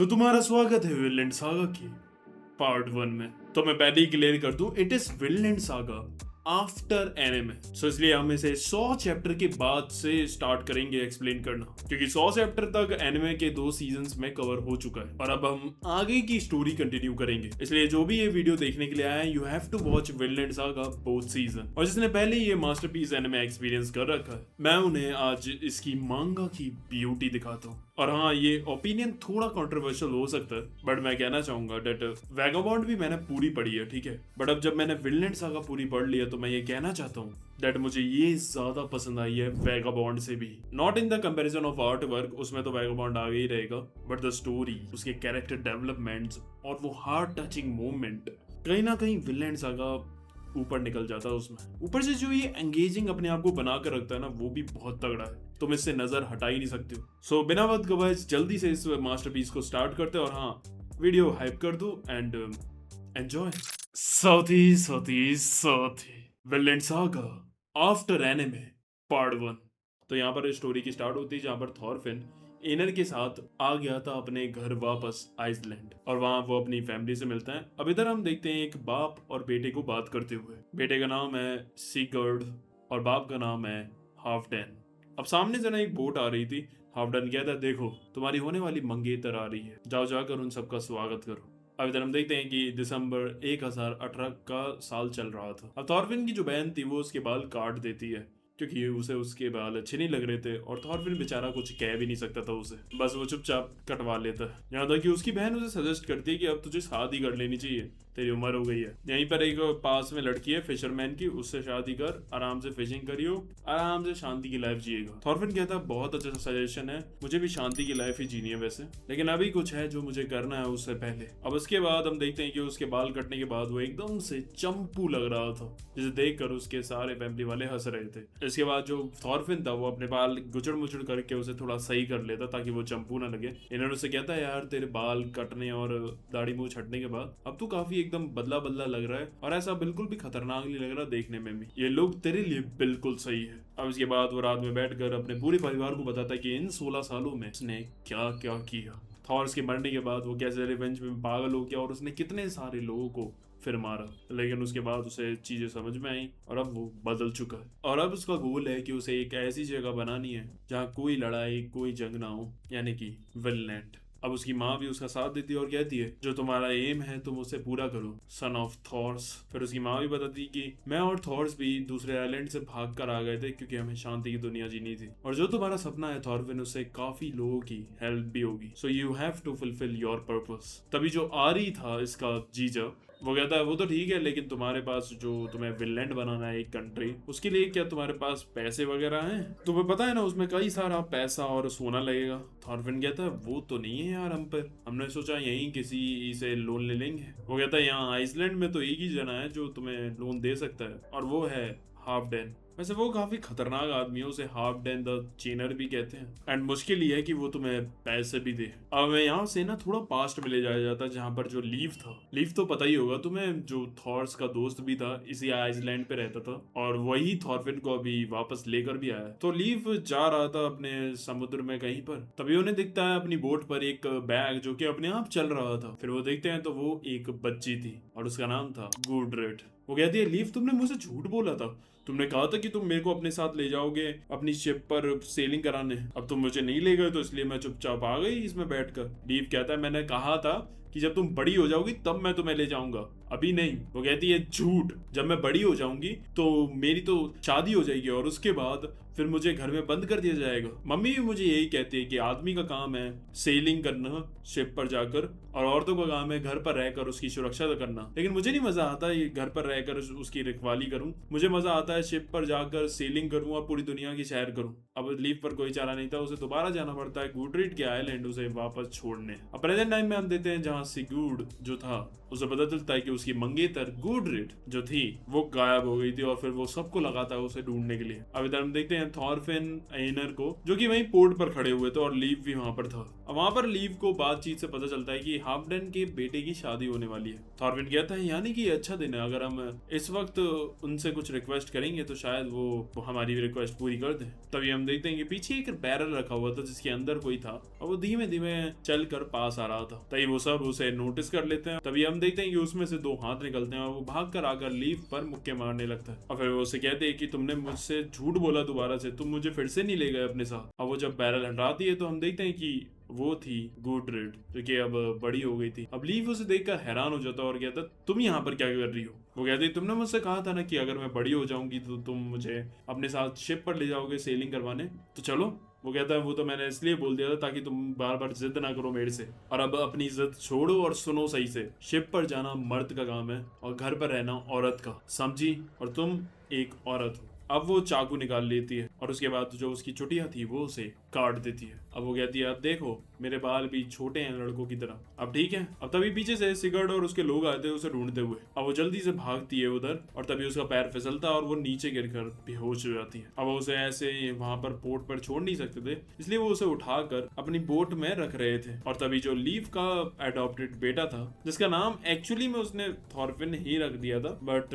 तो तुम्हारा स्वागत है विनलैंड सागा की पार्ट 1 में। तो मैं पहले ही क्लियर कर दूं, it is Vinland Saga after anime. So इसलिए हम इसे 100 चैप्टर के बाद से स्टार्ट करेंगे एक्सप्लेन करना, क्योंकि 100 चैप्टर तक एनिमे के 2 सीजन्स में कवर हो चुका है और अब हम आगे की स्टोरी कंटिन्यू करेंगे। इसलिए जो भी ये वीडियो देखने के लिए आया है, you have to watch Vinland Saga both season. और जिसने पहले ये मास्टरपीस एनिमे एक्सपीरियंस कर रखा है, मैं उन्हें आज इसकी मांगा की ब्यूटी दिखाता हूँ। और हाँ, ये ओपिनियन थोड़ा कंट्रोवर्शियल हो सकता है, बट मैं कहना चाहूंगा डेट वैगाबॉन्ड भी मैंने पूरी पढ़ी है, ठीक है। बट अब जब मैंने विनलैंड सागा पूरी पढ़ लिया, तो मैं ये कहना चाहता हूँ दैट मुझे ये ज्यादा पसंद आई है वैगाबॉन्ड से भी। Not in the comparison of art work, उसमें तो वैगाबॉन्ड आगे ही रहेगा, बट द स्टोरी, उसके कैरेक्टर डेवलपमेंट्स और वो हार्ट टचिंग मोमेंट, कहीं ना कहीं विनलैंड सागा ऊपर निकल जाता है उसमें। ऊपर से जो ये एंगेजिंग अपने आप को बना कर रखता है ना, वो भी बहुत तगड़ा है। तुम इससे नजर हटा ही नहीं सकते हो। सो बिना वक्त गवाए जल्दी से इस मास्टरपीस को स्टार्ट करते हैं। और हाँ, वीडियो हाइप कर दो एंड एंजॉय। साथी Vinland Saga after anime part 1। तो यहाँ पर स्टोरी की स्टार्ट होती है, जहाँ पर थॉरफिन एनर के साथ आ गया था अपने घर वापस आइसलैंड, और वहां वो अपनी फैमिली से मिलता है। अब इधर हम देखते हैं एक बाप और बेटे को बात करते हुए। बेटे का नाम है सीगर्ड और बाप का नाम है हाफडैन। अब सामने से ना एक बोट आ रही थी। हाफडैन कहता है, देखो तुम्हारी होने वाली मंगेतर आ रही है, जाओ जाकर उन सबका स्वागत करो। अब इधर हम देखते हैं कि दिसंबर 1018 का साल चल रहा था। अब थॉरफिन की जो बहन थी, वो उसके बाल काट देती है, क्योंकि उसे उसके बाल अच्छे नहीं लग रहे थे, और थॉरफिन बेचारा कुछ कह भी नहीं सकता था उसे, बस वो चुपचाप कटवा लेता है। यहाँ तक कि उसकी बहन उसे सजेस्ट करती है कि अब तुझे शादी कर लेनी चाहिए, तेरी उम्र हो गई है। यहीं पर एक पास में लड़की है फिशरमैन की, उससे शादी कर, आराम से फिशिंग करियो, आराम से शांति की लाइफ जिएगा। थॉरफिन कहता है, बहुत अच्छा सजेशन है, मुझे भी शांति की लाइफ ही जीनी है वैसे, लेकिन अभी कुछ है जो मुझे करना है उससे पहले। अब उसके बाद हम देखते हैं कि उसके बाल कटने के बाद वो एकदम से चंपू लग रहा था, जिसे देखकर उसके सारे फैमिली वाले हंस रहे थे। इसके बाद जो थॉरफिन था, वो अपने बाल गुचड़ मुचड़ करके उसे थोड़ा सही कर लेता ताकि वो चंपू ना लगे। इन्होंने उसे कहता है, यार तेरे बाल कटने और दाढ़ी मूंछ हटने के बाद अब तू काफी एकदम बदला बदला लग रहा है, और ऐसा बिल्कुल भी खतरनाक नहीं लग रहा देखने में भी, ये लोग तेरे लिए बिल्कुल सही है। अब इसके बाद वो रात में बैठकर अपने पूरे परिवार को बताता है कि इन 16 सालों में उसने क्या क्या किया। थॉर्स के मरने के बाद वो कैसे रिवेंज में पागल हो गया और उसने कितने सारे लोगों को फिर मारा, लेकिन उसके बाद उसे चीजें समझ में आई और अब वो बदल चुका है। और अब उसका गोल है कि उसे एक ऐसी जगह बनानी है जहाँ कोई लड़ाई कोई जंग ना हो, यानी कि विनलैंड। अब उसकी माँ भी उसका साथ देती है और कहती है, जो तुम्हारा एम है तुम उसे पूरा करो, सन ऑफ थॉर्स। फिर उसकी माँ भी बताती कि मैं और थॉर्स भी दूसरे आइलैंड से भाग कर आ गए थे, क्योंकि हमें शांति की दुनिया जीनी थी, और जो तुम्हारा सपना है थॉरफिन, उससे काफी लोगों की हेल्प भी होगी, so you have to fulfil your purpose. तभी जो आरी था इसका जीजा, वो कहता है, वो तो ठीक है, लेकिन तुम्हारे पास जो तुम्हें विनलैंड बनाना है एक कंट्री, उसके लिए क्या तुम्हारे पास पैसे वगैरह हैं? तुम्हें पता है ना उसमें कई सारा पैसा और सोना लगेगा। थॉरफिन कहता है, वो तो नहीं है यार हम पर, हमने सोचा यहीं किसी से लोन ले लेंगे। वो कहता है, यहाँ आइसलैंड में तो एक ही जना है जो तुम्हें लोन दे सकता है, और वो है हाफडैन। वैसे वो काफी खतरनाक आदमी है, उसे हाफडैन द चेनर भी कहते हैं, एंड मुश्किल ये है कि वो तुम्हें पैसे भी दे। अब मैं यहाँ से ना थोड़ा पास्ट में ले जाया जाता है, जहाँ पर जो लीव था, लीव तो पता ही होगा तुम्हें, जो थॉर्स का दोस्त भी था, इसी आइसलैंड पे रहता था, और वही थॉरफिन को अभी वापस लेकर भी आया। तो लीव जा रहा था अपने समुद्र में कहीं पर, तभी उन्हें दिखता है अपनी बोट पर एक बैग जो कि अपने आप चल रहा था। फिर वो देखते हैं तो वो एक बच्ची थी और उसका नाम था गुडरेड। वो कहती है, लीव तुमने मुझसे झूठ बोला था, तुमने कहा था कि तुम मेरे को अपने साथ ले जाओगे अपनी शिप पर सेलिंग कराने, अब तुम मुझे नहीं ले गए, तो इसलिए मैं चुपचाप आ गई इसमें बैठकर। लीव कहता है, मैंने कहा था कि जब तुम बड़ी हो जाओगी तब मैं तुम्हें ले जाऊंगा, अभी नहीं। वो कहती है, झूठ, जब मैं बड़ी हो जाऊंगी तो मेरी तो शादी हो जाएगी और उसके बाद फिर मुझे घर में बंद कर दिया जाएगा। मम्मी भी मुझे यही कहती है कि आदमी का काम है सेलिंग करना शिप पर जाकर, और औरतों का काम है घर पर रहकर उसकी सुरक्षा करना, लेकिन मुझे नहीं मजा आता ये घर पर रहकर उसकी रखवाली करूं, मुझे मजा आता है शिप पर जाकर सेलिंग करूं और पूरी दुनिया की सैर करूं। अब लीव पर कोई चारा नहीं था, उसे दोबारा जाना पड़ता है गुडरीड के आइलैंड उसे वापस छोड़ने। अब प्रेजेंट टाइम में हम देते हैं जहाँ यहाँ सिगुड जो था उसे पता चलता है कि उसकी मंगेतर गुडरिट जो थी वो गायब हो गई थी और फिर वो सबको लगाता है उसे ढूंढने के लिए। अब इधर हम देखते हैं थॉरफिन एनर को जो कि वहीं पोर्ट पर खड़े हुए थे और लीव भी वहां पर था। अब वहां पर लीव को बातचीत से पता चलता है कि हाफडन के बेटे की शादी होने वाली है। थॉरफिन कहता है यानी कि अच्छा दिन है, अगर हम इस वक्त उनसे कुछ रिक्वेस्ट करेंगे तो शायद वो हमारी रिक्वेस्ट पूरी कर दें। तभी हम देखते हैं कि पीछे एक बैरल रखा हुआ था जिसके अंदर कोई था और वो धीमे धीमे चल कर पास आ रहा था। तभी वो सब उसे नोटिस कर लेते हैं। तभी हम देखते हैं कि उसमें से दो हाथ निकलते हैं और वो भाग कर आकर लीव पर मुक्के मारने लगता है और फिर वो उसे कहते हैं कि तुमने मुझसे झूठ बोला दोबारा से, तुम मुझे फिर से नहीं ले गए अपने साथ। अब वो जब बैरल हटाती है तो हम देखते हैं कि वो थी गुडरिट जो कि अब बड़ी हो गई थी। अब लीव उसे देखकर हैरान हो जाता और कहता तुम यहाँ पर क्या कर रही हो। वो कहती तुमने मुझसे कहा था ना कि अगर मैं बड़ी हो जाऊंगी तो तुम मुझे अपने साथ शिप पर ले जाओगे सेलिंग करवाने, तो चलो। वो कहता है वो तो मैंने इसलिए बोल दिया था ताकि तुम बार बार जिद ना करो मेरे से, और अब अपनी जिद छोड़ो और सुनो सही से। शिप पर जाना मर्द का काम है और घर पर रहना औरत का, समझी? और तुम एक औरत हो। अब वो चाकू निकाल लेती है और उसके बाद जो उसकी चुटिया थी वो उसे काट देती है। अब वो कहती है अब देखो मेरे बाल भी छोटे हैं लड़कों की तरह, अब ठीक है। अब तभी पीछे से सिगर्ड और उसके लोग आते हैं उसे ढूंढते हुए। अब वो जल्दी से भागती है उधर और तभी उसका पैर फिसलता है और वो नीचे गिरकर बेहोश हो जाती है। अब वो उसे ऐसे वहां पर पोर्ट पर छोड़ नहीं सकते थे, इसलिए वो उसे उठाकर अपनी बोट में रख रहे थे। और तभी जो लीव का एडॉप्टेड बेटा था जिसका नाम एक्चुअली में उसने थॉरफिन ही रख दिया था, बट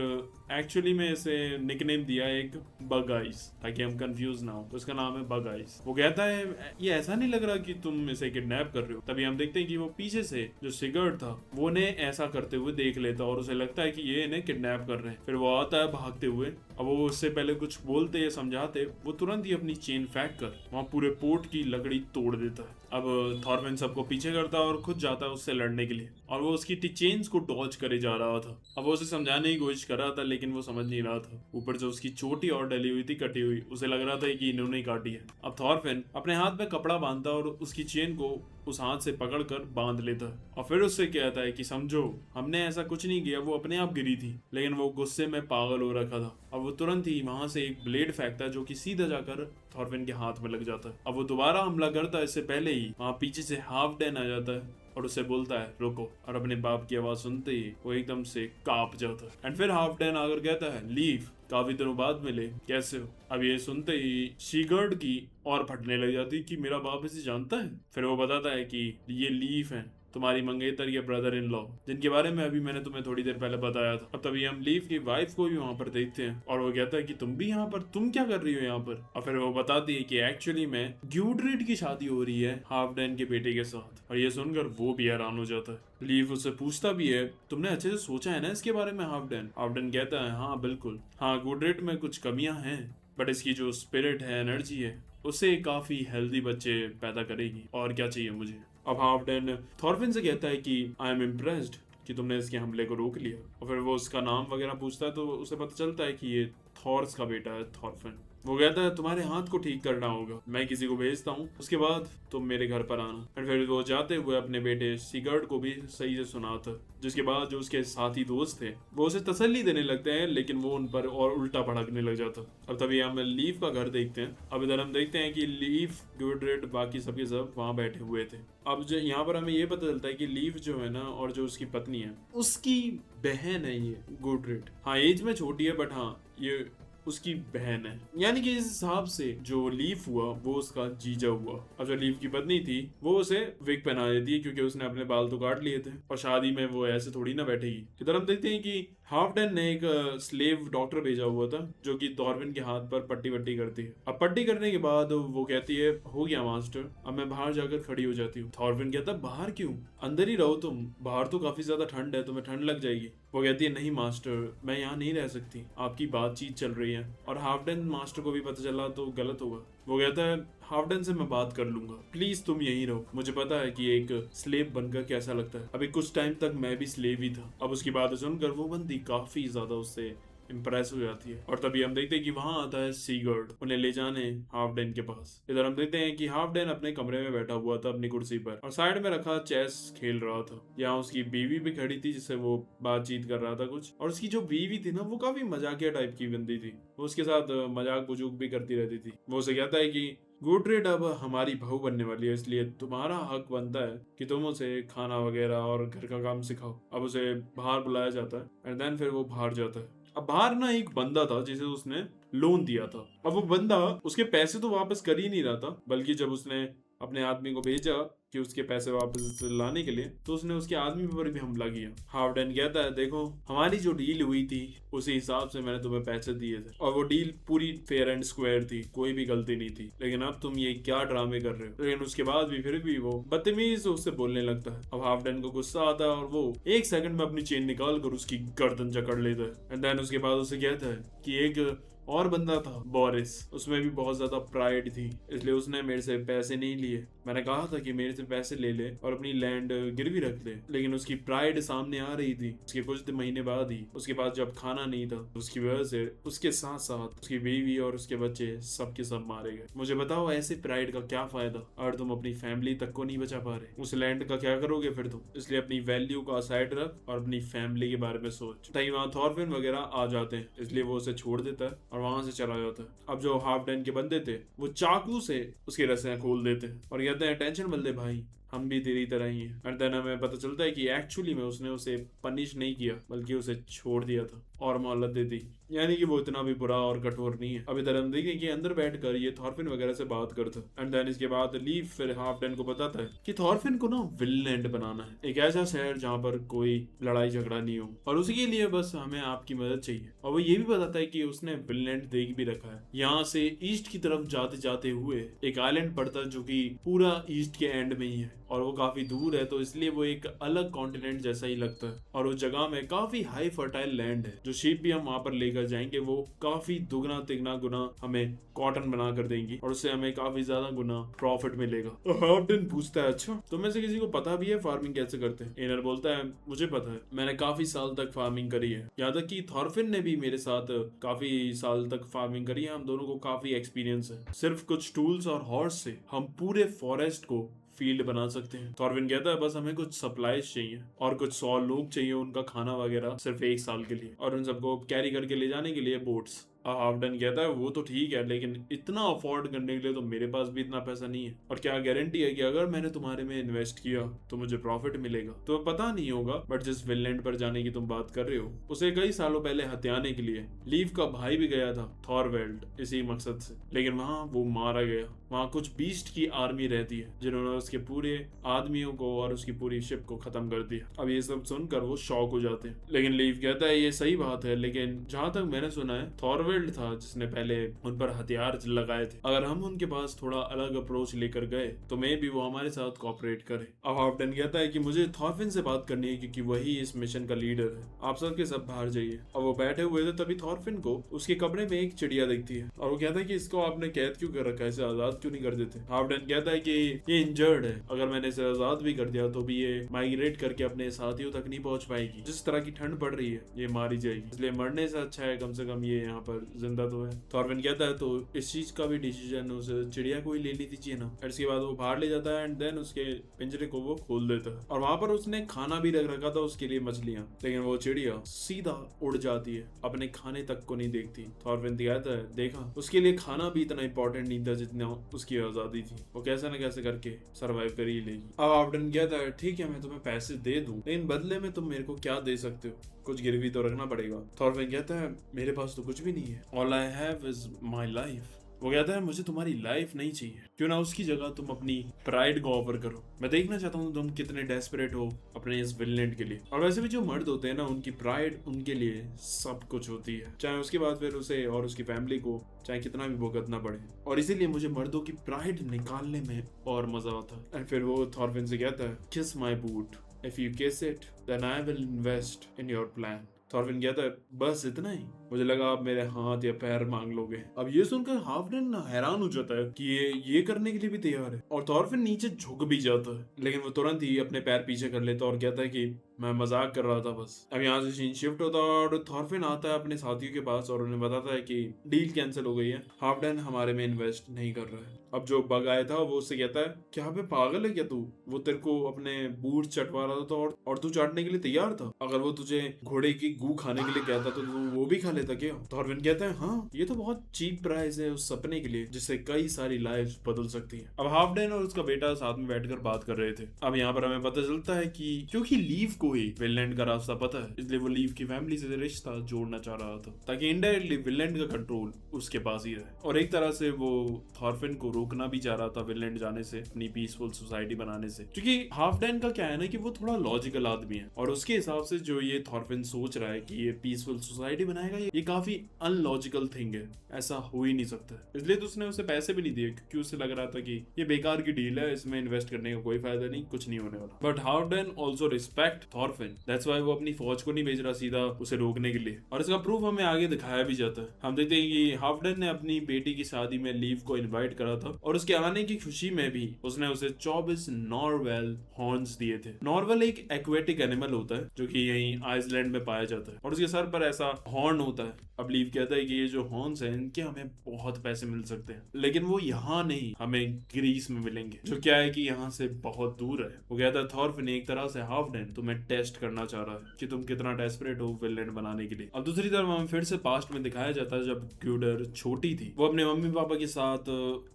एक्चुअली में इसे निकनेम दिया एक बग आइज ताकि हम कंफ्यूज ना हो, तो उसका नाम है बग आइज। वो कहता है ये ऐसा नहीं लग रहा कि तुम इसे किडनैप कर रहे हो। तभी हम देखते हैं कि वो पीछे से जो सिगर्ड था वो ने ऐसा करते हुए देख लेता और उसे लगता है कि ये इन्हें किडनैप कर रहे हैं। फिर वो आता है भागते हुए। अब वो उससे पहले कुछ बोलते या समझाते वो तुरंत ही अपनी चेन फेंक कर वहां पूरे पोर्ट की लकड़ी तोड़ देता है। अब थॉरफिन सबको पीछे करता है और खुद जाता है उससे लड़ने के लिए और वो उसकी चेन्स को डॉज करे जा रहा था। अब वो उसे समझाने की कोशिश कर रहा था लेकिन वो समझ नहीं रहा था। ऊपर जो उसकी चोटी और डली हुई थी कटी हुई, उसे लग रहा था कि इन्होंने काटी है। अब थॉरफिन अपने हाथ में कपड़ा बांधता और उसकी चेन को उस हाथ से पकड़कर बांध लेता है और फिर उससे कहता है कि समझो हमने ऐसा कुछ नहीं किया, वो अपने आप गिरी थी, लेकिन वो गुस्से में पागल हो रखा था। अब वो तुरंत ही वहां से एक ब्लेड फेंकता है जो कि सीधा जाकर थॉरफिन के हाथ में लग जाता है। अब वो दोबारा हमला करता है, इससे पहले ही वहां पीछे से हाफडैन आ जाता है और उसे बोलता है रुको, और अपने बाप की आवाज सुनते ही वो एकदम से कांप जाता है। एंड फिर हाफडैन आकर कहता है लीव काफी दिनों बाद मिले, कैसे हो? अब ये सुनते ही सीगर्ड की और फटने लग जाती कि मेरा बाप इसे जानता है। फिर वो बताता है कि ये लीव है तुम्हारी मंगेतर के ब्रदर इन लॉ, जिनके बारे में अभी मैंने तुम्हें थोड़ी देर पहले बताया था। अब तभी हम लीव की वाइफ को भी वहां पर देखते हैं और वो कहता है कि तुम भी यहाँ पर, तुम क्या कर रही हो यहाँ पर? और फिर वो बताती है कि एक्चुअली में ग्यूडरिट की शादी हो रही है हाफडैन के बेटे के साथ। और ये सुनकर वो भी हैरान हो जाता है। लीव उससे पूछता भी है तुमने अच्छे से सोचा है ना इसके बारे में हाफडैन? हाफडैन कहता है हाँ बिल्कुल, हाँ ग्यूडरिट में कुछ कमियां हैं बट इसकी जो स्पिरिट है, एनर्जी है, उससे काफी हेल्दी बच्चे पैदा करेगी, और क्या चाहिए मुझे। अब हाफडैन थॉरफिन से कहता है कि आई एम इम्प्रेस्ड कि तुमने इसके हमले को रोक लिया। और फिर वो उसका नाम वगैरह पूछता है तो उसे पता चलता है कि ये थॉर्स का बेटा है थॉरफिन। वो कहता है तुम्हारे हाथ को ठीक करना होगा, मैं किसी को भेजता हूँ, उसके बाद तुम मेरे घर पर आना। और फिर वो जाते हुए अपने बेटे सिगर्ड को भी सही से सुनाता, जिसके बाद जो उसके साथी दोस्त थे वो उसे तसल्ली देने लगते हैं लेकिन वो उन पर और उल्टा भड़कने लग जाता। अब तभी हम लीव का घर देखते हैं। अब इधर हम देखते हैं कि लीव, ग्यूडरिट, बाकी सबके सब वहां बैठे हुए थे। अब जो यहाँ पर हमें ये पता चलता है कि लीव जो है ना और जो उसकी पत्नी है उसकी बहन है ये ग्यूडरिट। हाँ एज में छोटी है बट हाँ ये उसकी बहन है, यानी कि इस हिसाब से जो लीफ हुआ वो उसका जीजा हुआ। अब जो लीफ की पत्नी थी वो उसे विग पहना देती है क्योंकि उसने अपने बाल तो काट लिए थे और शादी में वो ऐसे थोड़ी ना बैठेगी। इधर हम देखते हैं कि हाफडैन ने एक स्लेव डॉक्टर भेजा हुआ था जो कि थॉरफिन के हाथ पर पट्टी वट्टी करती है। अब पट्टी करने के बाद वो कहती है हो गया मास्टर, अब मैं बाहर जाकर खड़ी हो जाती हूँ। थॉरफिन कहता है बाहर क्यों, अंदर ही रहो तुम, बाहर तो काफी ज्यादा ठंड है, तुम्हें ठंड लग जाएगी। वो कहती है नहीं मास्टर, मैं यहाँ नहीं रह सकती, आपकी बातचीत चल रही है और हाफडैन मास्टर को भी पता चला तो गलत होगा। वो कहता है हाफडैन से मैं बात कर लूंगा, प्लीज तुम यहीं रहो, मुझे पता है कि एक स्लेव बनकर कैसा लगता है, अभी कुछ टाइम तक मैं भी स्लेव ही था। अब उसकी बात सुनकर वो बंदी काफी ज्यादा उससे इम्प्रेस हो जाती है और तभी हम देखते हैं कि वहां आता है सीगर्ड उन्हें ले जाने हाफडैन के पास। इधर हम देखते हैं कि हाफडैन अपने कमरे में बैठा हुआ था अपनी कुर्सी पर और साइड में रखा चेस खेल रहा था। यहाँ उसकी बीवी भी खड़ी थी जिससे वो बातचीत कर रहा था कुछ, और उसकी जो बीवी थी ना वो काफी मजाकिया टाइप की बंदी थी, वो उसके साथ मजाक बुजुक भी करती रहती थी। वो उसे कहता है कि गुडरेड अब हमारी बहू बनने वाली है, इसलिए तुम्हारा हक बनता है कि तुम उसे खाना वगैरह और घर का काम सिखाओ। अब उसे बाहर बुलाया जाता है एंड देन फिर वो बाहर जाता है। अब बाहर ना एक बंदा था जिसे उसने लोन दिया था। अब वो बंदा उसके पैसे तो वापस कर ही नहीं रहा था, बल्कि जब उसने अपने आदमी को भेजा कि उसके पैसे वापस लाने के लिए, तो उसने उसके आदमी पर भी हमला किया। हार्डन कहता है, देखो हमारी जो डील हुई थी उसी हिसाब से मैंने तुम्हें पैसे दिए थे, और वो डील पूरी फेयर एंड स्क्वायर थी, कोई भी गलती नहीं थी। लेकिन अब तुम ये क्या ड्रामे कर रहे हो? लेकिन उसके बाद भी फिर भी वो बदतमीजी से उससे बोलने लगता है। अब हार्डन को गुस्सा आता है और वो एक सेकंड में अपनी चेन निकाल कर उसकी गर्दन जकड़ लेता है एंड देन उसके बाद उसे कहता है कि एक और बंदा था बोरिस, उसमें भी बहुत ज्यादा प्राइड थी, इसलिए उसने मेरे से पैसे नहीं लिए। मैंने कहा था कि मेरे से पैसे ले ले और अपनी लैंड गिरवी रख ले, लेकिन उसकी प्राइड सामने आ रही थी। उसके कुछ महीने बाद ही उसके पास जब खाना नहीं था, उसकी वजह से उसके साथ साथ उसकी बीवी और उसके बच्चे सबके सब मारे गए। मुझे बताओ ऐसे प्राइड का क्या फायदा अगर तुम अपनी फैमिली तक को नहीं बचा पा रहे? उस लैंड का क्या करोगे फिर तुम? इसलिए अपनी वैल्यू का साइड रख और अपनी फैमिली के बारे में सोच। तभी वहां थॉरफिन वगैरह आ जाते हैं, इसलिए वो उसे छोड़ देता है और वहां से चला जाता है। अब जो हाफ डैन के बंदे थे वो चाकू से उसकी रस्सियां खोल देते हैं और कहते हैं, टेंशन मत ले भाई, हम भी तेरी तरह ही हैं। एंड देन हमें पता चलता है कि एक्चुअली में उसने उसे पनिश नहीं किया, बल्कि उसे छोड़ दिया था और मोहलत दे दी, यानी कि वो इतना भी बुरा और कठोर नहीं है। अब इधर हम देखें कि अंदर बैठकर ये थॉरफिन वगैरह से बात करता है। एंड देन इसके बाद लीव फिर हाफ डैन को बताता है कि थॉरफिन को ना विनलैंड बनाना है, एक ऐसा शहर जहाँ पर कोई लड़ाई झगड़ा नहीं हो, और उसी के लिए बस हमें आपकी मदद चाहिए। और वो ये भी बताता है कि उसने विनलैंड देख भी रखा है। यहाँ से ईस्ट की तरफ जाते जाते हुए एक आइलैंड पड़ता है जो कि पूरा ईस्ट के एंड में ही है, और वो काफी दूर है, तो इसलिए वो एक अलग कॉन्टिनेंट जैसा ही लगता है। और उस जगह में काफी हाई फर्टाइल लैंड है, जो शिप भी हम वहां पर लेकर जाएंगे वो काफी दुगना तिगना गुना हमें कॉटन बना कर देंगी, और उससे हमें काफी ज्यादा गुना प्रॉफिट मिलेगा। तो हार्डन पूछता है, अच्छा तुम में से किसी को पता भी है फार्मिंग कैसे करते हैं? एनर बोलता है, मुझे पता है, मैंने काफी साल तक फार्मिंग करी है, यहाँ तक कि थॉरफिन ने भी मेरे साथ काफी साल तक फार्मिंग करी है, हम दोनों को काफी एक्सपीरियंस है। सिर्फ कुछ टूल्स और हॉर्स से हम पूरे फॉरेस्ट को फील्ड बना सकते हैं। थॉरविन कहता है, बस हमें कुछ सप्लाईज चाहिए और कुछ 100 लोग चाहिए उनका खाना वगैरह सिर्फ 1 साल के लिए, और उन सबको कैरी करके ले जाने के लिए बोट्स। हाफडन कहता है, वो तो ठीक है, लेकिन इतना अफोर्ड करने के लिए तो मेरे पास भी इतना पैसा नहीं है, और क्या गारंटी है कि अगर मैंने तुम्हारे में इन्वेस्ट किया तो मुझे प्रॉफिट मिलेगा? तो पता नहीं होगा, बट जिस विनलैंड पर जाने की तुम बात कर रहे हो उसे कई सालों पहले हत्याने के लिए लीव का भाई भी गया था, थॉरवेल्ड, इसी मकसद से, लेकिन वहां वो मारा गया। वहां कुछ बीस्ट की आर्मी रहती है जिन्होंने उसके पूरे आदमियों को और उसकी पूरी शिप को खत्म कर दिया। अब ये सब सुनकर वो शॉक हो जाते हैं, लेकिन लीव कहता है, ये सही बात है, लेकिन जहां तक मैंने सुना है थॉरवेल्ड था जिसने पहले उन पर हथियार लगाए थे। अगर हम उनके पास थोड़ा अलग अप्रोच लेकर गए तो मे भी वो हमारे साथ कोऑपरेट करे। अब हाफडन कहता है कि मुझे थॉरफिन से बात करनी है क्योंकि वही इस मिशन का लीडर है, आप सब के सब बाहर जाइए। अब वो बैठे हुए थे तभी थॉरफिन को उसके कमरे में एक चिड़िया दिखती है, और वो कहता है कि इसको आपने कैद क्यों कर रखा है, इसे आजाद क्यों नहीं कर देते? हाफडन कहता है कि ये इंजर्ड है, अगर मैंने इसे आजाद भी कर दिया तो भी ये माइग्रेट करके अपने साथियों तक नहीं पहुंच पाएगी। जिस तरह की ठंड पड़ रही है ये मारी जाएगी, इसलिए मरने से अच्छा है कम से कम ये यहाँ पर जिंदा तो है। थॉरविन कहता है, तो इस चीज का भी डिसीजन उसे चिड़िया को ही ले ली थी चाहिए ना। और इसके बाद वो बाहर ले जाता है एंड देन उसके पिंजरे को वो खोल देता है, और वहां पर उसने खाना भी रख रखा था उसके लिए, मछलियां, लेकिन वो चिड़िया सीधा उड़ जाती है, अपने खाने तक को नहीं देखती। थॉरविन कहता है, देखा, उसके लिए खाना भी इतना इंपॉर्टेंट नहीं था जितना उसकी आजादी थी, वो कैसे न कैसे करके सरवाइव कर ही लेगी। अब हाफडन कहता है, ठीक है मैं तुम्हें पैसे दे दूं, लेकिन बदले में तुम मेरे को क्या दे सकते हो? कुछ गिरवी तो रखना पड़ेगा। थॉरविन कहता है, मेरे पास तो कुछ भी नहीं है, all I have is my life. वो कहता है, मुझे तुम्हारी लाइफ नहीं चाहिए, क्यों ना उसकी जगह तुम अपनी प्राइड को ऑफर करो। मैं देखना चाहता हूँ तुम कितने डेस्परेट हो अपने इस विनलैंड के लिए। और वैसे भी जो मर्द होते हैं ना, उनकी प्राइड उनके लिए सब कुछ होती है, चाहे उसके बाद फिर उसे और उसकी फैमिली को चाहे कितना भी भुगतना पड़े, और इसीलिए मुझे मर्दों की प्राइड निकालने में और मजा आता है। एंड फिर वो थॉरविन से कहता है, kiss my boot, if you kiss it then I will invest in your plan. Thorfinn कहता है, बस इतना ही? मुझे लगा आप मेरे हाथ या पैर मांग लोगे। अब ये सुनकर हाफडन हैरान हो जाता है कि ये करने के लिए भी तैयार है, और थॉरविन नीचे झुक भी जाता है, लेकिन वो तुरंत ही अपने पैर पीछे कर लेता और कहता है कि मैं मजाक कर रहा था बस। अब यहाँ से सीन शिफ्ट होता है और थॉरविन आता है अपने साथियों के पास और उन्हें बताता है कि डील कैंसिल हो गई है, हाफडन हमारे में इन्वेस्ट नहीं कर रहा है। अब जो बग आया था वो उससे कहता है, क्या पे पागल है क्या तू? वो तेरे को अपने बूट चटवा रहा था और तू चाटने के लिए तैयार था। अगर वो तुझे घोड़े की गू खाने के लिए कहता तो तू वो भी खा लेता क्या? थॉरफिन कहता है हाँ, ये तो बहुत चीप प्राइस है उस सपने के लिए जिससे कई सारी लाइफ्स बदल सकती है। अब हाफडेन और उसका बेटा साथ में बैठकर बात कर रहे थे। अब यहाँ पर हमें पता चलता है कि क्योंकि लीव को ही विनलैंड का रास्ता पता है, इसलिए वो लीव की फैमिली से रिश्ता जोड़ना चाह रहा था ताकि इनडायरेक्टली विनलैंड का कंट्रोल उसके पास ही रहे। और एक तरह से वो थॉरफिन को रोकना भी चाह रहा था विनलैंड जाने से, अपनी पीसफुल सोसाइटी बनाने से। क्योंकि हाफडेन का क्या है ना कि वो थोड़ा लॉजिकल आदमी है और उसके हिसाब से जो ये थॉरफिन सोच रहा है कि ये पीसफुल सोसाइटी बनाएगा, ये काफी अनलॉजिकल थिंग है, ऐसा हो ही नहीं सकता। इसलिए तो उसने उसे पैसे भी नहीं दिए क्योंकि उसे लग रहा था कि ये बेकार की डील है, इसमें इन्वेस्ट करने का कोई फायदा नहीं, कुछ नहीं होने वाला। But Halfdan also respect Thorfinn, that's why वो अपनी फौज को नहीं भेज रहा सीधा उसे रोकने के लिए। और इसका प्रूफ हमें आगे दिखाया भी जाता है। हम देखते हैं कि हाफडेन ने अपनी बेटी की शादी में लीव को इनवाइट करा था और उसके आने की खुशी में भी उसने उसे 24 नॉरवेल हॉर्न्स दिए थे। नॉरवेल एक एक्वेटिक एनिमल होता है जो कि यहीं आइसलैंड में पाया जाता है और उसके सर पर ऐसा हॉर्न होता है। अब लीव कहता है कि ये जो हॉर्न्स हैं इनके हमें बहुत पैसे मिल सकते हैं, लेकिन वो यहाँ नहीं, हमें ग्रीस में मिलेंगे, जो क्या है कि यहाँ से बहुत दूर है। वो कहता है थॉरफिन एक तरह से हाफडेन तुम्हें टेस्ट करना चाह रहा है कि तुम कितना डेस्परेट हो विनलैंड बनाने के लिए। अब दूसरी तरफ हमें फिर से पास्ट में दिखाया जाता है जब ग्यूडर छोटी थी। वो अपने मम्मी पापा के साथ